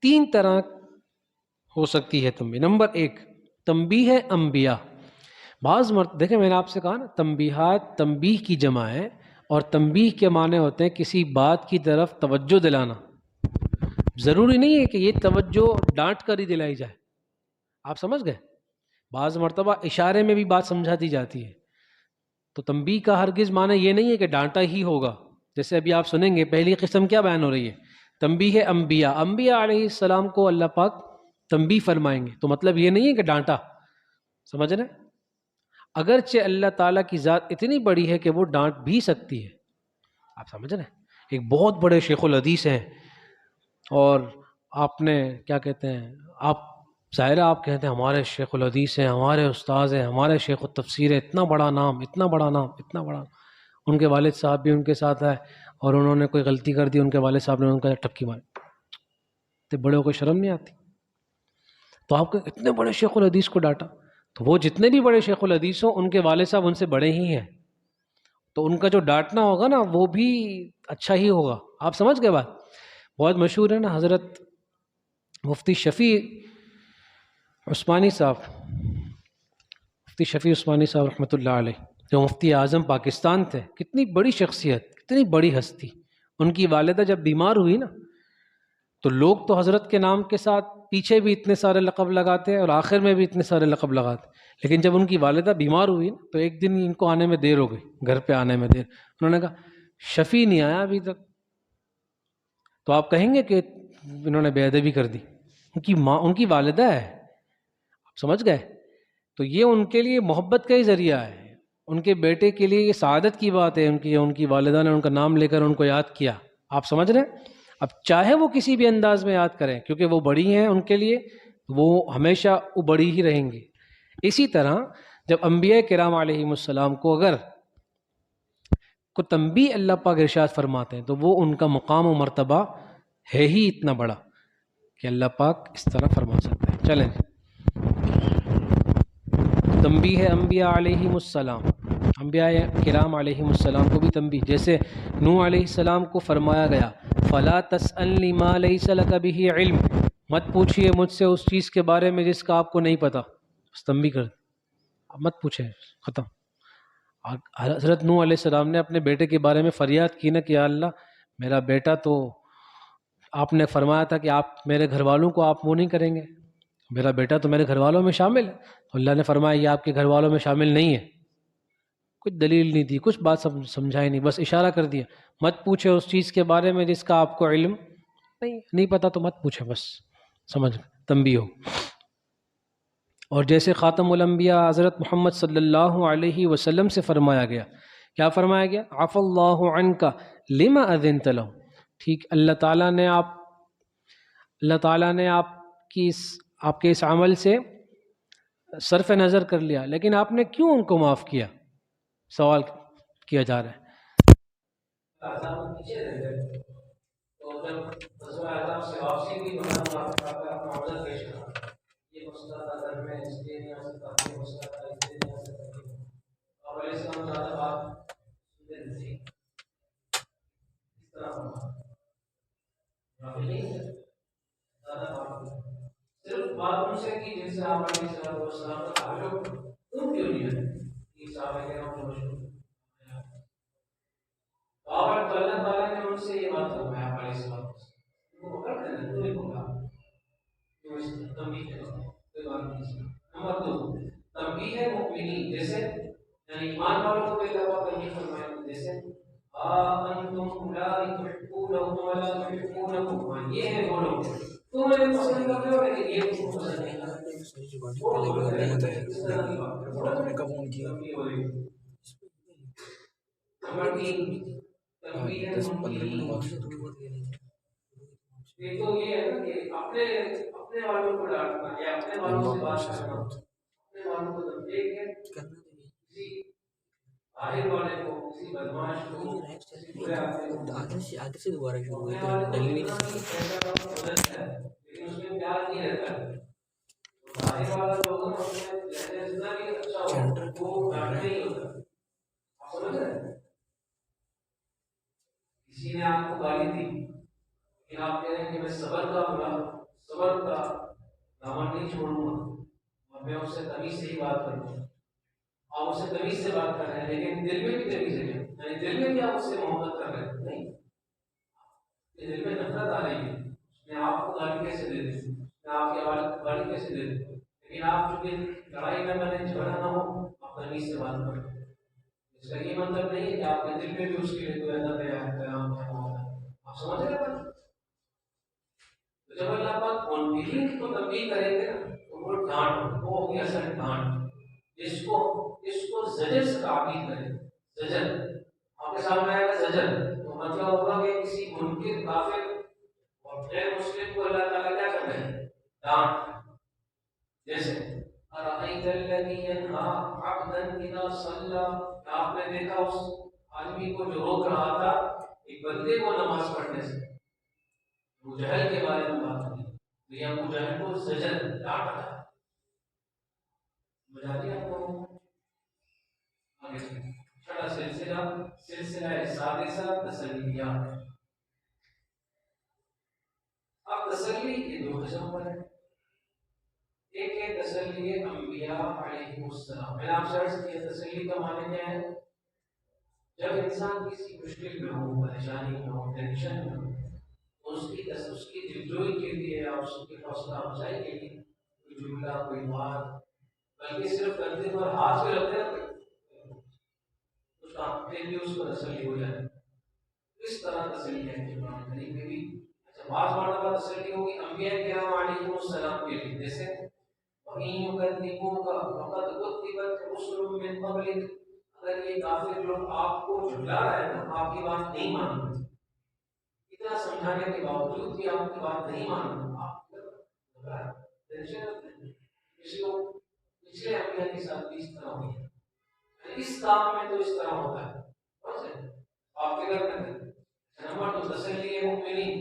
تین طرح ہو سکتی ہے تنبیہ. نمبر ایک تنبیہ ہے انبیاء. بعض دیکھیں میں نے آپ سے کہا نا تنبیہات تنبیہ کی جمع ہے، اور تنبیہ کے معنی ہوتے ہیں کسی بات کی طرف توجہ دلانا. ضروری نہیں ہے کہ یہ توجہ ڈانٹ کر ہی دلائی جائے. آپ سمجھ گئے؟ بعض مرتبہ اشارے میں بھی بات سمجھا دی جاتی ہے. تو تنبیہ کا ہرگز معنی یہ نہیں ہے کہ ڈانٹا ہی ہوگا. جیسے ابھی آپ سنیں گے پہلی قسم کیا بیان ہو رہی ہے؟ تنبیہ ہے انبیاء. انبیاء علیہ السلام کو اللہ پاک تنبیہ فرمائیں گے، تو مطلب یہ نہیں ہے کہ ڈانٹا. سمجھ رہے؟ اگرچہ اللہ تعالیٰ کی ذات اتنی بڑی ہے کہ وہ ڈانٹ بھی سکتی ہے. آپ سمجھ رہے ہیں؟ ایک بہت بڑے شیخ الحدیث ہیں، اور آپ نے کیا کہتے ہیں، آپ ظاہر آپ کہتے ہیں ہمارے شیخ الحدیث ہیں، ہمارے استاذ ہیں، ہمارے شیخ التفسیر ہے، اتنا بڑا نام، اتنا بڑا نام، اتنا بڑا نام. ان کے والد صاحب بھی ان کے ساتھ آئے اور انہوں نے کوئی غلطی کر دی، ان کے والد صاحب نے ان کا ٹپکی ماری. تو بڑے کو شرم نہیں آتی؟ تو آپ کو اتنے بڑے شیخ الحدیث کو ڈانٹا. تو وہ جتنے بھی بڑے شیخ الحدیث ہوں ان کے والد صاحب ان سے بڑے ہی ہیں، تو ان کا جو ڈانٹنا ہوگا نا وہ بھی اچھا ہی ہوگا. آپ سمجھ گئے بات؟ بہت مشہور ہے نا حضرت مفتی شفیع عثمانی صاحب، مفتی شفیع عثمانی صاحب رحمۃ اللہ علیہ، جو مفتی اعظم پاکستان تھے. کتنی بڑی شخصیت، کتنی بڑی ہستی. ان کی والدہ جب بیمار ہوئی نا تو لوگ تو حضرت کے نام کے ساتھ پیچھے بھی اتنے سارے لقب لگاتے اور آخر میں بھی اتنے سارے لقب لگاتے، لیکن جب ان کی والدہ بیمار ہوئی نا تو ایک دن ان کو آنے میں دیر ہو گئی، گھر پہ آنے میں دیر. انہوں نے کہا شفیع نہیں آیا ابھی تک. تو آپ کہیں گے کہ انہوں نے بے ادبی کر دی. ان کی ماں، ان کی والدہ ہے. آپ سمجھ گئے؟ تو یہ ان کے لیے محبت کا ہی ذریعہ ہے. ان کے بیٹے کے لیے یہ سعادت کی بات ہے ان کی والدہ نے ان کا نام لے کر ان کو یاد کیا. آپ سمجھ رہے ہیں؟ اب چاہے وہ کسی بھی انداز میں یاد کریں، کیونکہ وہ بڑی ہیں، ان کے لیے وہ ہمیشہ وہ بڑی ہی رہیں گی. اسی طرح جب انبیاء کرام علیہم السلام کو اگر کو تنبیہ اللہ پاک ارشاد فرماتے ہیں تو وہ ان کا مقام و مرتبہ ہے ہی اتنا بڑا کہ اللہ پاک اس طرح فرما سکتے ہیں. چلیں تنبیہ ہے انبیاء علیہم السلام، انبیاء کرام علیہم السلام کو بھی تنبیہ. جیسے نوح علیہ السلام کو فرمایا گیا فلا تسألنی ما لیس لک بہ علم، مت پوچھئے مجھ سے اس چیز کے بارے میں جس کا آپ کو نہیں پتہ. بس تنبیہ کر، مت پوچھیں، ختم. حضرت نوح علیہ السلام نے اپنے بیٹے کے بارے میں فریاد کی نا کہ یا اللہ میرا بیٹا، تو آپ نے فرمایا تھا کہ آپ میرے گھر والوں کو آپ وہ نہیں کریں گے، میرا بیٹا تو میرے گھر والوں میں شامل ہے. تو اللہ نے فرمایا یہ آپ کے گھر والوں میں شامل نہیں ہے. کچھ دلیل نہیں دی، کچھ بات سمجھائی نہیں، بس اشارہ کر دیا. مت پوچھے اس چیز کے بارے میں جس کا آپ کو علم نہیں پتا، تو مت پوچھے، بس سمجھ تنبیہ ہو. اور جیسے خاتم الانبیاء حضرت محمد صلی اللہ علیہ وسلم سے فرمایا گیا، کیا فرمایا گیا؟ عفا اللہ عنک لما اذنت لہ. ٹھیک، اللہ تعالیٰ نے آپ کے اس عمل سے صرف نظر کر لیا، لیکن آپ نے کیوں ان کو معاف کیا؟ سوال کیا جا رہا ہے. پیچھے رہ گئے تو جب غزوہ احزاب سے واپسی ہوئی تو اللہ اپنا عذر پیش کرا، یہ مسئلہ تھا گھر میں، اس لیے نہیں آ سکتا، یہ مسئلہ تھا اس لیے نہیں آ سکتا. اور علیہ السلام زیادہ بات سنتے نہیں، اس طرح نہیں ہے، زیادہ بات صرف بات ان سے کی جن سے آپ علیہ السلام کا تعلق تم کیوں نہیں ہے. یہ صحابہ کرام جو مشہور اور تو اللہ تعالیٰ نے ان سے یہ بات فرمایا علیہ السلام کو پکڑ کر تو نہیں بولا جو اس تنبیہ ہے کوئی بات نہیں. نمبر 2 تنبیہ ہے مؤمنین، جیسے یعنی ایمان والوں کو بھی اللہ تنبیہ فرمایا، جیسے انتم اولئک تحبونهم ولا تحبونکم، یہ ہے وہ لوگ تم انہیں پسند کرتے ہو لیکن یہ تم کو پسند نہیں کرتے. نمبر 3 ایک تو یہ ہے نا کہ اپنے والوں کو ڈانٹنا یا اپنے والوں سے بات کرنا، اپنے والوں کو ایک ہے کسی باہر والے کو، کسی بدماش کو، کسی برے آدمی آگے سے دوبارہ شروع ہوئی لیکن اس میں پیار نہیں رہتا ہے. باہر والا لوگوں میں جتنا بھی اچھا ہو وہ ڈانٹنا ہی ہوتا ہے. آپ سمجھ رہے ہیں؟ کسی نے آپ کو گالی دی لیکن آپ کہہ رہے ہیں کہ میں صبر کا دامن نہیں چھوڑوں گا اور میں اس سے تمیز سے ہی بات کروں گا. آپ اسے تمیز سے بات کر رہے ہیں لیکن دل میں بھی تمیز ہے، یعنی دل میں بھی آپ اس سے محبت کر رہے ہیں. نہیں، دل میں نفرت آ رہی ہے، میں آپ کو گالی کیسے دے دوں، میں آپ کی گالی کیسے دے دوں، لیکن آپ چونکہ لڑائی نہ کریں، جھگڑا نہ ہو، آپ تمیز سے بات کریں. اس کا یہ مطلب نہیں ہے کہ آپ کے دل میں بھی اس کے لیے کوئی ادب ہے، احترام ہے. آپ سمجھ رہے ہیں؟ تو جب اللہ پاک کانفیڈنٹ کو تبدیل کریں گے نا تو وہ ڈانٹ، وہ ہوگی اصل ڈانٹ، اس کو زجر سے تعبیر کریں. زجر آپ کے سامنے آئے گا، زجر تو مطلب ہوگا کہ کسی منکر کافر اور غیر مسلم کو اللہ تعالیٰ کیا کر رہے ہیں؟ ڈانٹ. جیسے ارأیت الذی ینہا عبدا اذا صلی، آپ نے دیکھا اس آدمی کو جو روک رہا تھا ایک بندے کو نماز پڑھنے سے. ابو جہل کے بارے میں بات ہوئی، یہ ابو جہل کو زجر ڈانٹ رہا ہے. بجا دیا آپ کو آگے چھٹا سلسلہ سادسہ تسلیات. اب تسلی یہ 2 قسم پر ہے. ایک ہے تسلی انبیاء علیہ السلام. میں نے آپ سے عرض کیا تسلی کا معنی کیا ہے؟ جب انسان کسی مشکل میں ہو، پریشانی میں ہو، ٹینشن میں ہو، اس کی دلجوئی کے لیے یا اس کی حوصلہ افزائی کے لیے کوئی جملہ، کوئی بات، بلکہ صرف کندھے پر ہاتھ پہ رکھتے ہیں اس کا پھر بھی اس کو تسلی ہو جائے. اس طرح تسلی ہے کہ قرآن کریم میں بھی اچھا بعض مرتبہ تسلی ہوگی انبیاء کرام علیہ السلام کے لیے، جیسے وَإِن يُكَذِّبُوكَ فَقَدْ كُذِّبَتْ رُسُلٌ مِّن قَبْلِكَ. اگر یہ کافر لوگ آپ کو جھٹلا رہے ہیں نا، آپ کی بات نہیں مان رہے، اتنا سمجھانے کے باوجود بھی آپ کی بات نہیں مان رہے، آپ پچھلے انبیاء کے ساتھ بھی اس طرح ہوئی ہے. اس کام میں تو اس طرح ہوتا ہے. آپ کے گھر میں نمبر 2 تسلی مومنین.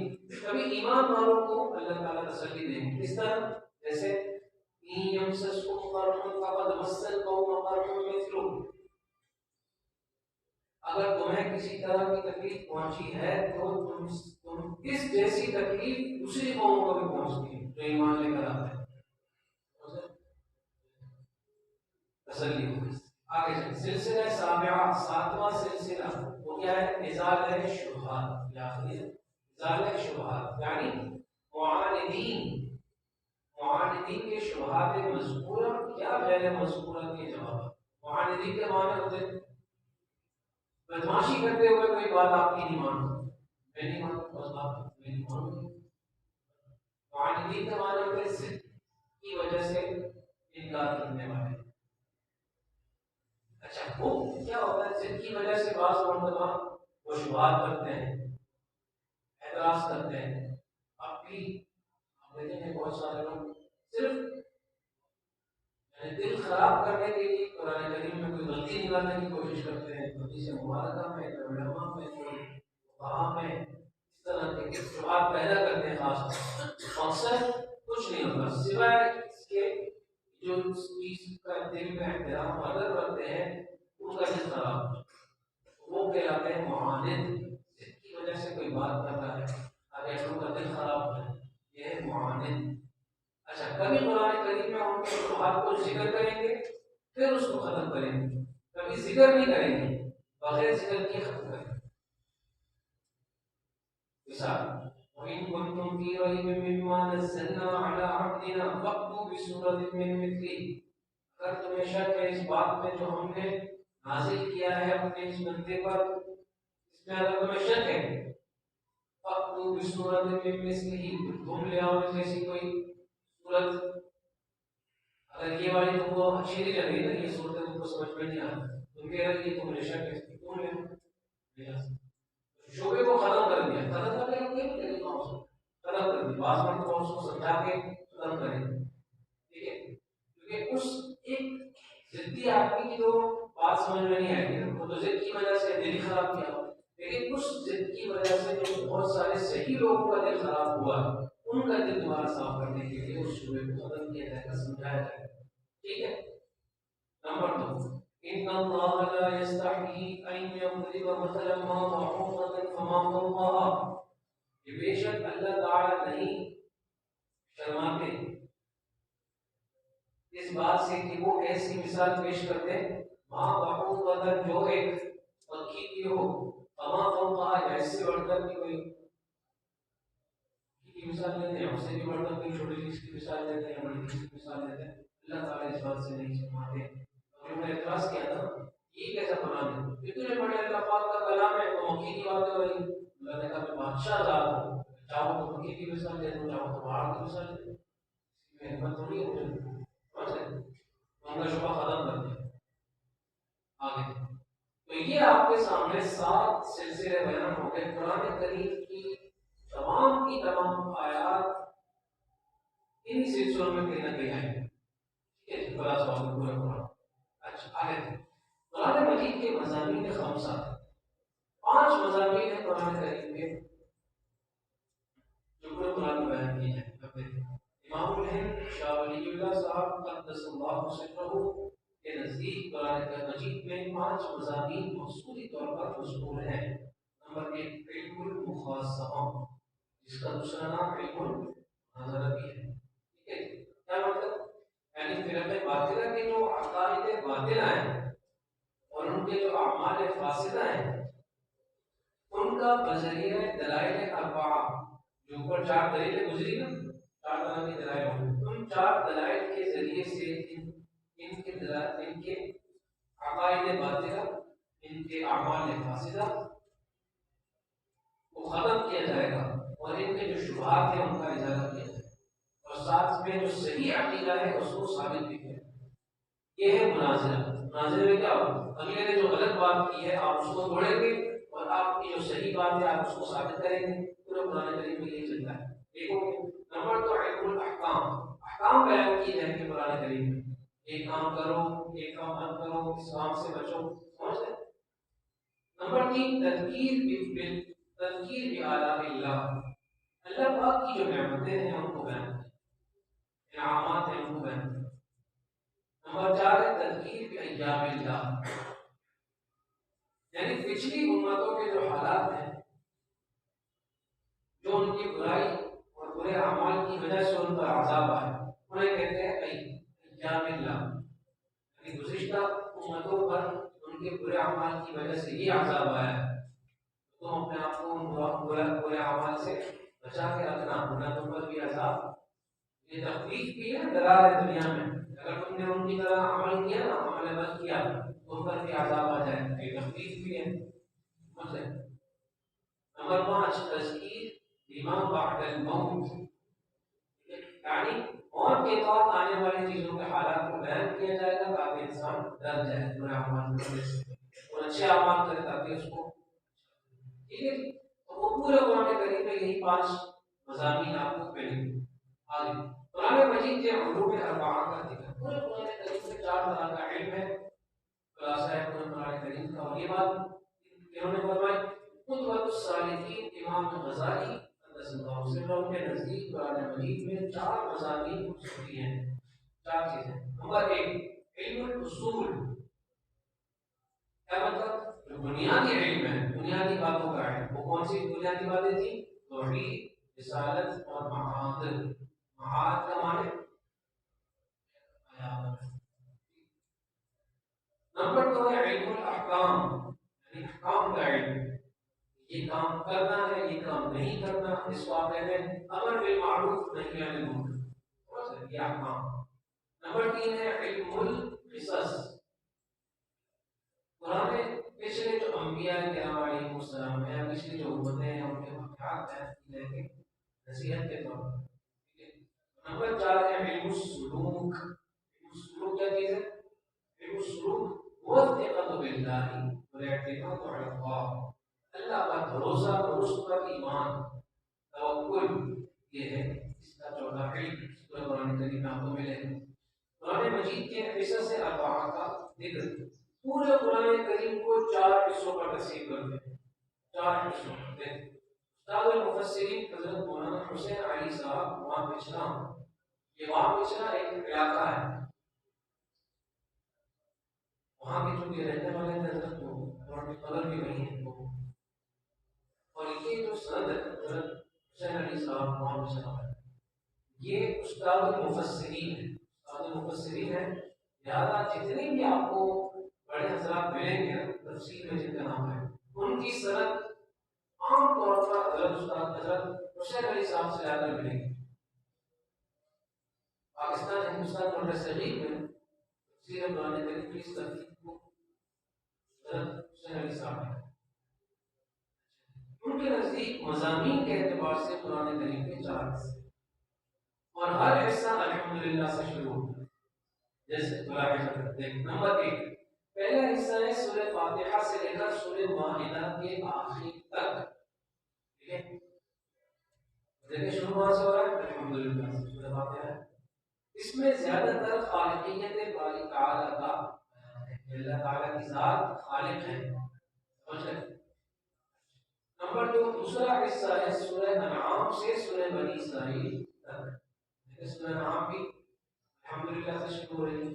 کبھی ایمان والوں کو اللہ تعالیٰ تسلی دیں گے اس طرح جیسے اگر تمہیں کسی طرح کی تکلیف پہنچی ہے تو تم اس جیسی تکلیف دوسری قوموں کو بھی پہنچتی ہے جو ایمان لے کر آتے ہیں. تسلی ہوگی. آگے چلیں سلسلہ سابعہ، 7واں سلسلہ وہ کیا ہے؟ ازالہ شبہات. ازالہ شبہات یعنی معاندین معاندین کے شبہات مذکورہ کیا غیر مذکورہ کے جواب. معاندین کے معنی ہوتے ہیں بدماشی کرتے ہوئے کوئی بات آپ کی نہیں مانو، میں نہیں مانتا بس آپ میں نہیں مانوں. معاندین کے معنی ہوتے ہیں صدق کی وجہ سے انکار کرنے والے. اچھا وہ کیا ہوتا ہے صدق کی وجہ سے بعض مرتبہ وہ شبہات کرتے ہیں، اعتراض کرتے ہیں. اب بھی ہم دیکھیں گے بہت سارے لوگ صرف دل خراب کرنے کے لیے قرآن کریم میں کوئی غلطی نکالنے کی کوشش کرتے ہیں. حدیث مبارکہ میں علماء میں فقہاء میں اس طرح کے شبہات پیدا کرتے ہیں. خاص مقصد کچھ نہیں ہوتا سوائے اس کے جو چیز کا دل میں احترام قدر رکھتے ہیں ان کا دل خراب. وہ کہلاتے ہیں معاند. جس کی وجہ سے کوئی بات کر رہا ہے اگر ان کا دل خراب ہو جائے یہ ہے معاند. اچھا کبھی قرآن کریم میں ہم شبہات کو ذکر کریں گے پھر اس کو ختم کریں گے، کبھی ذکر نہیں کریں گے بغیر ذکر کے ختم کریں گے. مثال وَإِن كُنتُمْ فِي رَيْبٍ مِّمَّا نَزَّلْنَا عَلَىٰ عَبْدِنَا فَأْتُوا بِسُورَةٍ مِّن مِّثْلِهِ. اگر تمہیں شک ہے اس بات میں جو ہم نے نازل کیا ہے اپنے اس بندے پر، اس میں اگر تمہیں شک ہے فَأْتُوا بِسُورَةٍ مِّن مِّثْلِهِ تم لے آؤ جیسی کوئی صورت. اگر یہ والی تم کو اچھی نہیں لگی نا، یہ صورت تم کو سمجھ میں نہیں آ رہا، تم کہہ رہے کہ تم نشہ کے تم لے شعبے کو ختم کر دیا. ختم کرنے کا کوئی طریقہ ہو سکتا ختم کر دیا بعض وقت کو اس کو سمجھا کے ختم کریں. ٹھیک ہے کیونکہ اس ایک ضدی آدمی کی تو بات سمجھ میں نہیں آئے گی، وہ تو ضد کی وجہ سے دل خراب کیا، لیکن اس ضد کی وجہ سے جو بہت سارے صحیح لوگوں کا دل خراب ہوا ان کا دل دوبارہ صاف کرنے کے لیے اس شعبے کو ختم کیا جائے گا، سمجھایا جائے گا. ٹھیک ہے. نمبر 2 ان اللہ لا یستحیی ان یضرب مثلا ما بعوضۃ فما فوقها. بے شک اللہ تعالی نہیں شرماتے اس بات سے کہ وہ ایسی مثال پیش کرتے ما بعوضۃ جو ایک پکی کی ہو فما فوقها یا اس سے بڑھ کر کوئی کی مثال لیتے ہیں، اس سے بھی بڑھ کر کوئی چھوٹی چیز کی مثال لیتے ہیں، بڑی چیز کی مثال لیتے ہیں. اللہ تعالی اس بات سے نہیں شرماتے. انہوں نے اعتراض کیا تھا یہ کیسا قرآن ہے، اتنے بڑے اللہ پاک کا کلام ہے تو مکی کی باتیں ہو رہی. اللہ نے کہا میں بادشاہ ذات ہوں، چاہو تو مکی کی مثال دے دوں، چاہو تو پہاڑ کی مثال دے دوں، اس میں حکمت تھوڑی ہے مجھے سمجھ رہے. ان کا شبہ ختم کر دیا. آگے تو یہ آپ کے سامنے 7 سلسلے بیان ہو گئے قرآن کریم کی تمام کی تمام آیات ان سلسلوں میں کہیں نہ کہیں آئیں گے. ٹھیک ہے بڑا سوال پورا قرآن. اچھا آگے قرآن مجید کے مضامین 5 5 مضامین ہیں قرآن کریم کے جو پورے قرآن میں بیان کیے ہیں. امام الہند شاہ ولی اللہ صاحب قدس اللہ سرہ کے نزدیک قرآن مجید میں 5 مضامین مخصوصی طور پر مذکور ہیں. نمبر 1 علم المخاصمہ جس کا دوسرا نام علم المناظرہ بھی ہے. ٹھیک ہے کیا مطلب یعنی فرق باطلہ کے جو عقائد باطلہ ہیں اور ان کے جو اعمال فاسدہ ہیں ان کا بذریعہ دلائل اربعہ جو اوپر 4 دلیلیں گزری نا، 4 طرح کے دلائل ہوں، ان 4 دلائل کے ذریعے سے ان کے عقائد باطلہ ان کے اعمال فاسدہ کو ختم کیا جائے گا اور ان کے جو شبہات ہیں ان کا ازالہ کیا جائے گا اور ساتھ میں جو صحیح عقیدہ ہے اس کو ثابت بھی کیا. یہ ہے مناظرہ. مناظرے میں کیا ہوگا اگلے نے جو غلط بات کی ہے آپ اس کو توڑیں گے اور آپ کی جو صحیح بات ہے آپ اس کو ثابت کریں گے. پورے قرآن کریم میں یہ چلتا ہے. دیکھو نمبر 2 علم الاحکام احکام بیان کی جائیں گے قرآن کریم میں. ایک کام کرو ایک کام مت کرو اس کام سے بچو سمجھ لیں. نمبر 3 تذکیر بآلاء اللہ اللہ پاک کی جو نعمتیں ہیں ان کو بیان کریں، انعامات ہیں ان کو بیان کریں. نمبر 4 ہے تذکیر بایام اللہ یعنی پچھلی امتوں کے جو حالات ہیں جو ان کی برائی اور برے اعمال کی وجہ سے ان پر عذاب آئے انہیں کہتے ہیں ایام اللہ یعنی گزشتہ امتوں پر ان کے برے اعمال کی وجہ سے یہ عذاب آیا ہے. تم اپنے آپ کو ان برے اعمال سے بچا کے رکھنا ورنہ تم پر بھی عذاب یہ تخفیف بھی ہے، ڈرا ہے دنیا میں، اگر تم نے ان کی طرح عمل کیا نا، عمل بد کیا تو پر بھی عذاب آ جائے گا، یہ تخفیف بھی ہے. مطلب نمبر 5 تذکیر بما بعد الموت، یعنی موت کے بعد آنے والی چیزوں کے حالات کو بیان کیا جائے گا تاکہ انسان ڈر جائے برے اعمال کرنے سے اور اچھے اعمال کرے تاکہ اس کو ٹھیک ہے. تو وہ پورے قرآن کریم میں یہی 5 مضامین آپ کو پڑھیں گے. آگے قرآن مجید کے علوم اربعہ کا ذکر، پورے قرآن کریم میں 4 طرح کا علم ہے، خلاصہ ہے قرآن کریم کا. اور یہ بات انہوں نے فرمائی قدوۃ الصالحین امام غزالی کے نزدیک قرآن مجید میں 4 مضامین ہوتی ہیں، 4 چیزیں. نمبر 1 علم الاصول، کیا مطلب؟ جو بنیادی علم ہے، بنیادی باتوں کا علم. وہ کون سی بنیادی باتیں تھیں؟ توحید، رسالت اور معاد. معاد کا معنی نمبر 2 ہے علم الاحکام، یعنی احکام کا علم، یہ کام کرنا ہے، یہ کام نہیں کرنا، اس کو آپ کہتے ہیں امر بالمعروف نہی عن المنکر، یہ احکام. نمبر 3 ہے علم القصص، قرآن پچھلے جو انبیاء کرام علیہ السلام ہیں، پچھلی جو امتیں ہیں، ان کے واقعات ہیں، نصیحت کے طور پر. نمبر 4 ہے علم السلوک. علم السلوک کیا چیز ہے؟ علم السلوک وہ الثقۃ باللہ والاعتماد علی اللہ، اللہ پر بھروسہ اور اس پر ایمان، توکل، یہ ہے اس کا چوتھا علم. سورہ قرآن کریم میں آپ کو ملے گا. قرآن مجید کے قصص اربعہ کا ذکر، پورے قرآن کریم کو 4 حصوں پر تقسیم کرتے ہیں، 4 حصوں میں. استاد المفسرین حضرت مولانا حسین علی صاحب وہاں پچھلا، یہ وہاں پچھلا ایک علاقہ ہے، وہاں کے جو رہنے والے ہیں حضرت کو اور قبر بھی نہیں ہے. اور یہ جو سند ہے حضرت حسین علی صاحب وہاں پچھلا ہے، یہ استاد المفسرین ہے، استاد المفسرین ہے. لہٰذا جتنے بھی آپ کو بڑے حضرات ملیں گے تفسیر میں جن کا نام ہے، ان کی سند عام طور پر حضرت استاد حضرت حسین علی صاحب سے زیادہ ملیں گے. پاکستان ہندوستان اور صغیر میں تفسیر قرآن کریم کی ترتیب کو حضرت حسین علی صاحب ہے. ان کے نزدیک مضامین کے اعتبار سے قرآن کریم کے 4 حصے، اور ہر حصہ الحمدللہ سے شروع ہوتا ہے. جیسے نمبر 1 پہلا حصہ ہے سورہ فاتحہ سے لے کر سورہ مائدہ کے آخر تک. ٹھیک ہے، دیکھیں شروع کہاں سے ہو رہا ہے؟ الحمدللہ سے سورہ فاتحہ. اس میں زیادہ تر خالقیت باری تعالیٰ کا، اللہ تعالیٰ کی ذات خالق ہے. سمجھ رہے؟ نمبر 2 دوسرا حصہ ہے سورہ انعام سے سورہ بنی اسرائیل تک. سورہ انعام بھی الحمدللہ سے شروع ہو رہی ہے.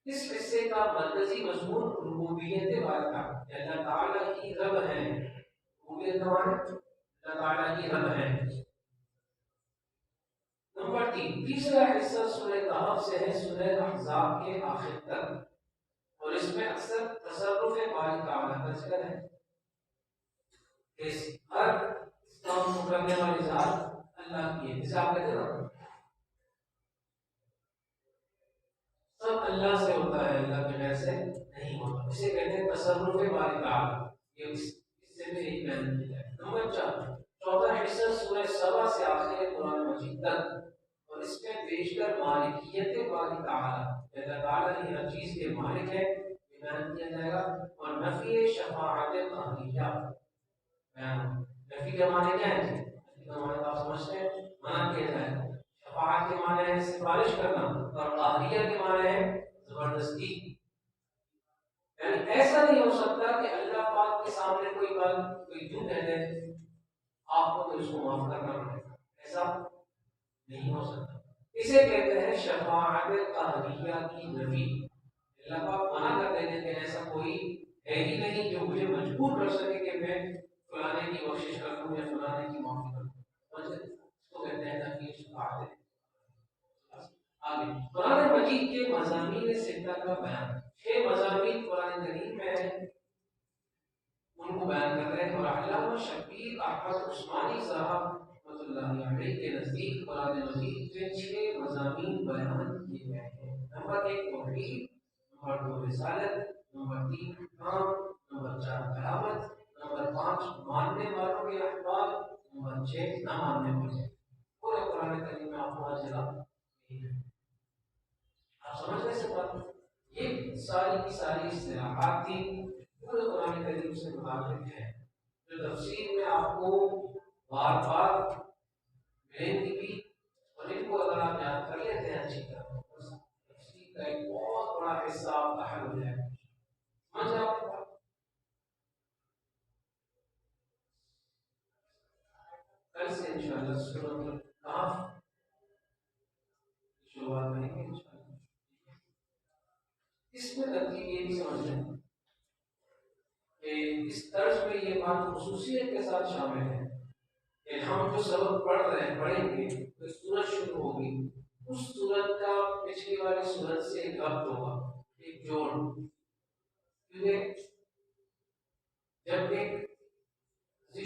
اس حصے کا مرکزی مضمون ربوبیت والا، اللہ تعالیٰ کی رب ہے. ربوبیت کا معنی اللہ تعالیٰ کی رب ہے. نمبر 3 تیسرا حصہ سورہ کہف سے ہے سورہ احزاب کے آخر تک، اور اس میں اکثر تصرف باری تعالیٰ کا ذکر ہے. ہر کام کو کرنے والی ذات اللہ کی ہے. جسے آپ کہتے ہیں نا سب اللہ سے ہوتا ہے، اللہ کے غیر سے نہیں ہوتا، اسے کہتے ہیں تصرف باری تعالیٰ. یہ اس سے بھی یہی بیان کیا جائے. نمبر 4 چوتھا حصہ سورہ سبا سے آخر قرآن مجید تک، اور اس میں بیشتر مالکیت باری تعالیٰ، اللہ تعالیٰ ہی ہر چیز کے مالک ہے، بیان کیا جائے گا. اور نفی شفاعت قہریہ بیان. نفی کے معنی کیا ہے؟ نفی کا معنی آپ سمجھتے ہیں، منع کیا جائے گا. شفاعت کے معنی ہے سفارش کرنا، اور قہریہ کے معنی ہے زبردستی. یعنی ایسا نہیں ہو سکتا کہ اللہ پاک کے سامنے کوئی بات کوئی یوں کہہ دے آپ کو تو اس کو معاف کرنا پڑے گا، ایسا نہیں ہو سکتا. اسے کہتے ہیں شفاعت قہریہ کی نفی. اللہ پاک منع کر دیتے ہیں ایسا کوئی ہے ہی نہیں جو مجھے مجبور کر سکے کہ میں فلانے کی بخشش کر دوں یا فلانے کی معافی کر دوں. اس کو کہتے ہیں نفی شفاعت. آگے قرآن مجید کے مضامین ستہ کا بیان، 6 مضامین قرآن کریم میں ہیں، ان کو بیان کر رہے ہیں. اور علامہ شبیر احمد عثمانی صاحب اللہ علیہ کے نزدیک قرآن مجید میں 6 مضامین بیان کیے گئے ہیں. نمبر 1 توحید، نمبر 2 رسالت، نمبر 3 کام، نمبر 4 قیامت، نمبر 5 ماننے والوں کے احوال، نمبر 6 نہ ماننے والے. پورے قرآن کریم میں آپ کو ہر جگہ آپ سمجھ نہیں سکتے. یہ ساری کی ساری اصطلاحات تھی پورے قرآن کریم سے متعلق ہے، جو تفسیر میں آپ کو بار بار ملیں گی، اور ان کو اگر آپ یاد کر لیتے ہیں اچھی طرح تفسیر کا ایک بہت بڑا حصہ آپ کا حل ہو جائے گا. سمجھ آپ کو کل سے انشاءاللہ سورۃ الکہف کی شروعات کریں گے انشاءاللہ. اس میں ترتیب یہ بھی سمجھ لیں کہ اس طرز میں یہ بات خصوصیت کے ساتھ شامل ہے کہ ہم جو سبق پڑھیں گے تو سورت شروع ہوگی، اس سورت کا پچھلی والی سورت سے ایک ربط ہوگا، ایک جوڑ. کیونکہ جب ایک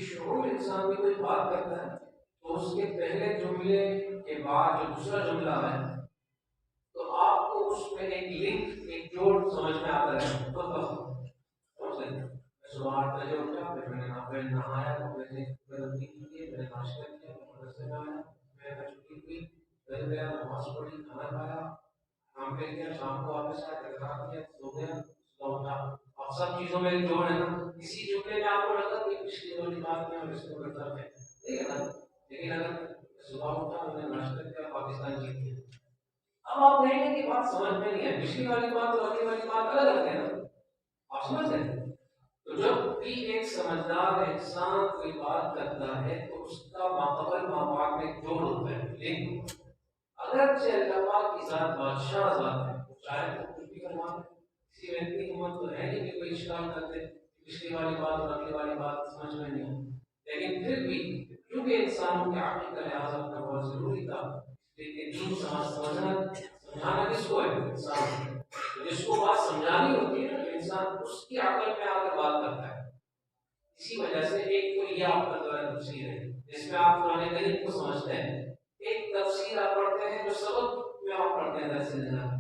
شعور انسان بھی کوئی بات کرتا ہے تو اس کے پہلے جملے کے بعد جو دوسرا جملہ ہے تو آپ کو اس میں ایک لنک، ایک جوڑ سمجھ میں آتا ہے. تو صبح 8 بجے اٹھا، پھر میں نے نہایا، میں نے غلطی کی، میں نے ناشتہ کیا، مدرسے میں آیا، میں نے چھٹی کی، گھر گیا، نماز پڑھی، کھانا کھایا، کام پہ گیا، شام کو واپس آیا، تکرار کیا، سو گیا، صبح اٹھا. اب سب چیزوں میں جوڑ ہے نا. اسی جملے میں آپ کو لگا کہ پچھلی والی بات میں اور اس کو کرتا ہے ٹھیک ہے نا. لیکن اگر صبح اٹھا، میں نے ناشتہ کیا، پاکستان جیت گیا، اب آپ کہیں گے کہ بات سمجھ میں نہیں ہے، پچھلی والی بات اور اگلی والی بات الگ الگ ہے نا. آپ سمجھ رہے ہیں؟ تو جب بھی ایک سمجھدار انسان کوئی بات کرتا ہے تو اس کا ماقبل مابعد میں جوڑ ہوتا ہے، لیکن اگرچہ اللہ پاک کی ذات بادشاہ ذات ہے، وہ چاہے تو کچھ بھی کروا دے. کسی میں اتنی ہمت تو ہے نہیں کہ کوئی اشکال کر دے پچھلی والی بات اور اگلی والی بات سمجھ میں نہیں آتی. لیکن پھر بھی کیونکہ انسانوں کے عقل کا لحاظ رکھنا بہت ضروری تھا، لیکن دین سمجھانا کس کو ہے؟ انسان. جس کو بات سمجھانی ہوتی ہے تو انسان اس کی عقل میں آ کر بات کرتا ہے. اسی وجہ سے ایک تو یہ آپ کا دورہ تفسیر ہے جس میں آپ قرآن کریم کو سمجھتے ہیں. ایک تفسیر آپ پڑھتے ہیں جو سبق میں آپ پڑھتے ہیں درس نظام.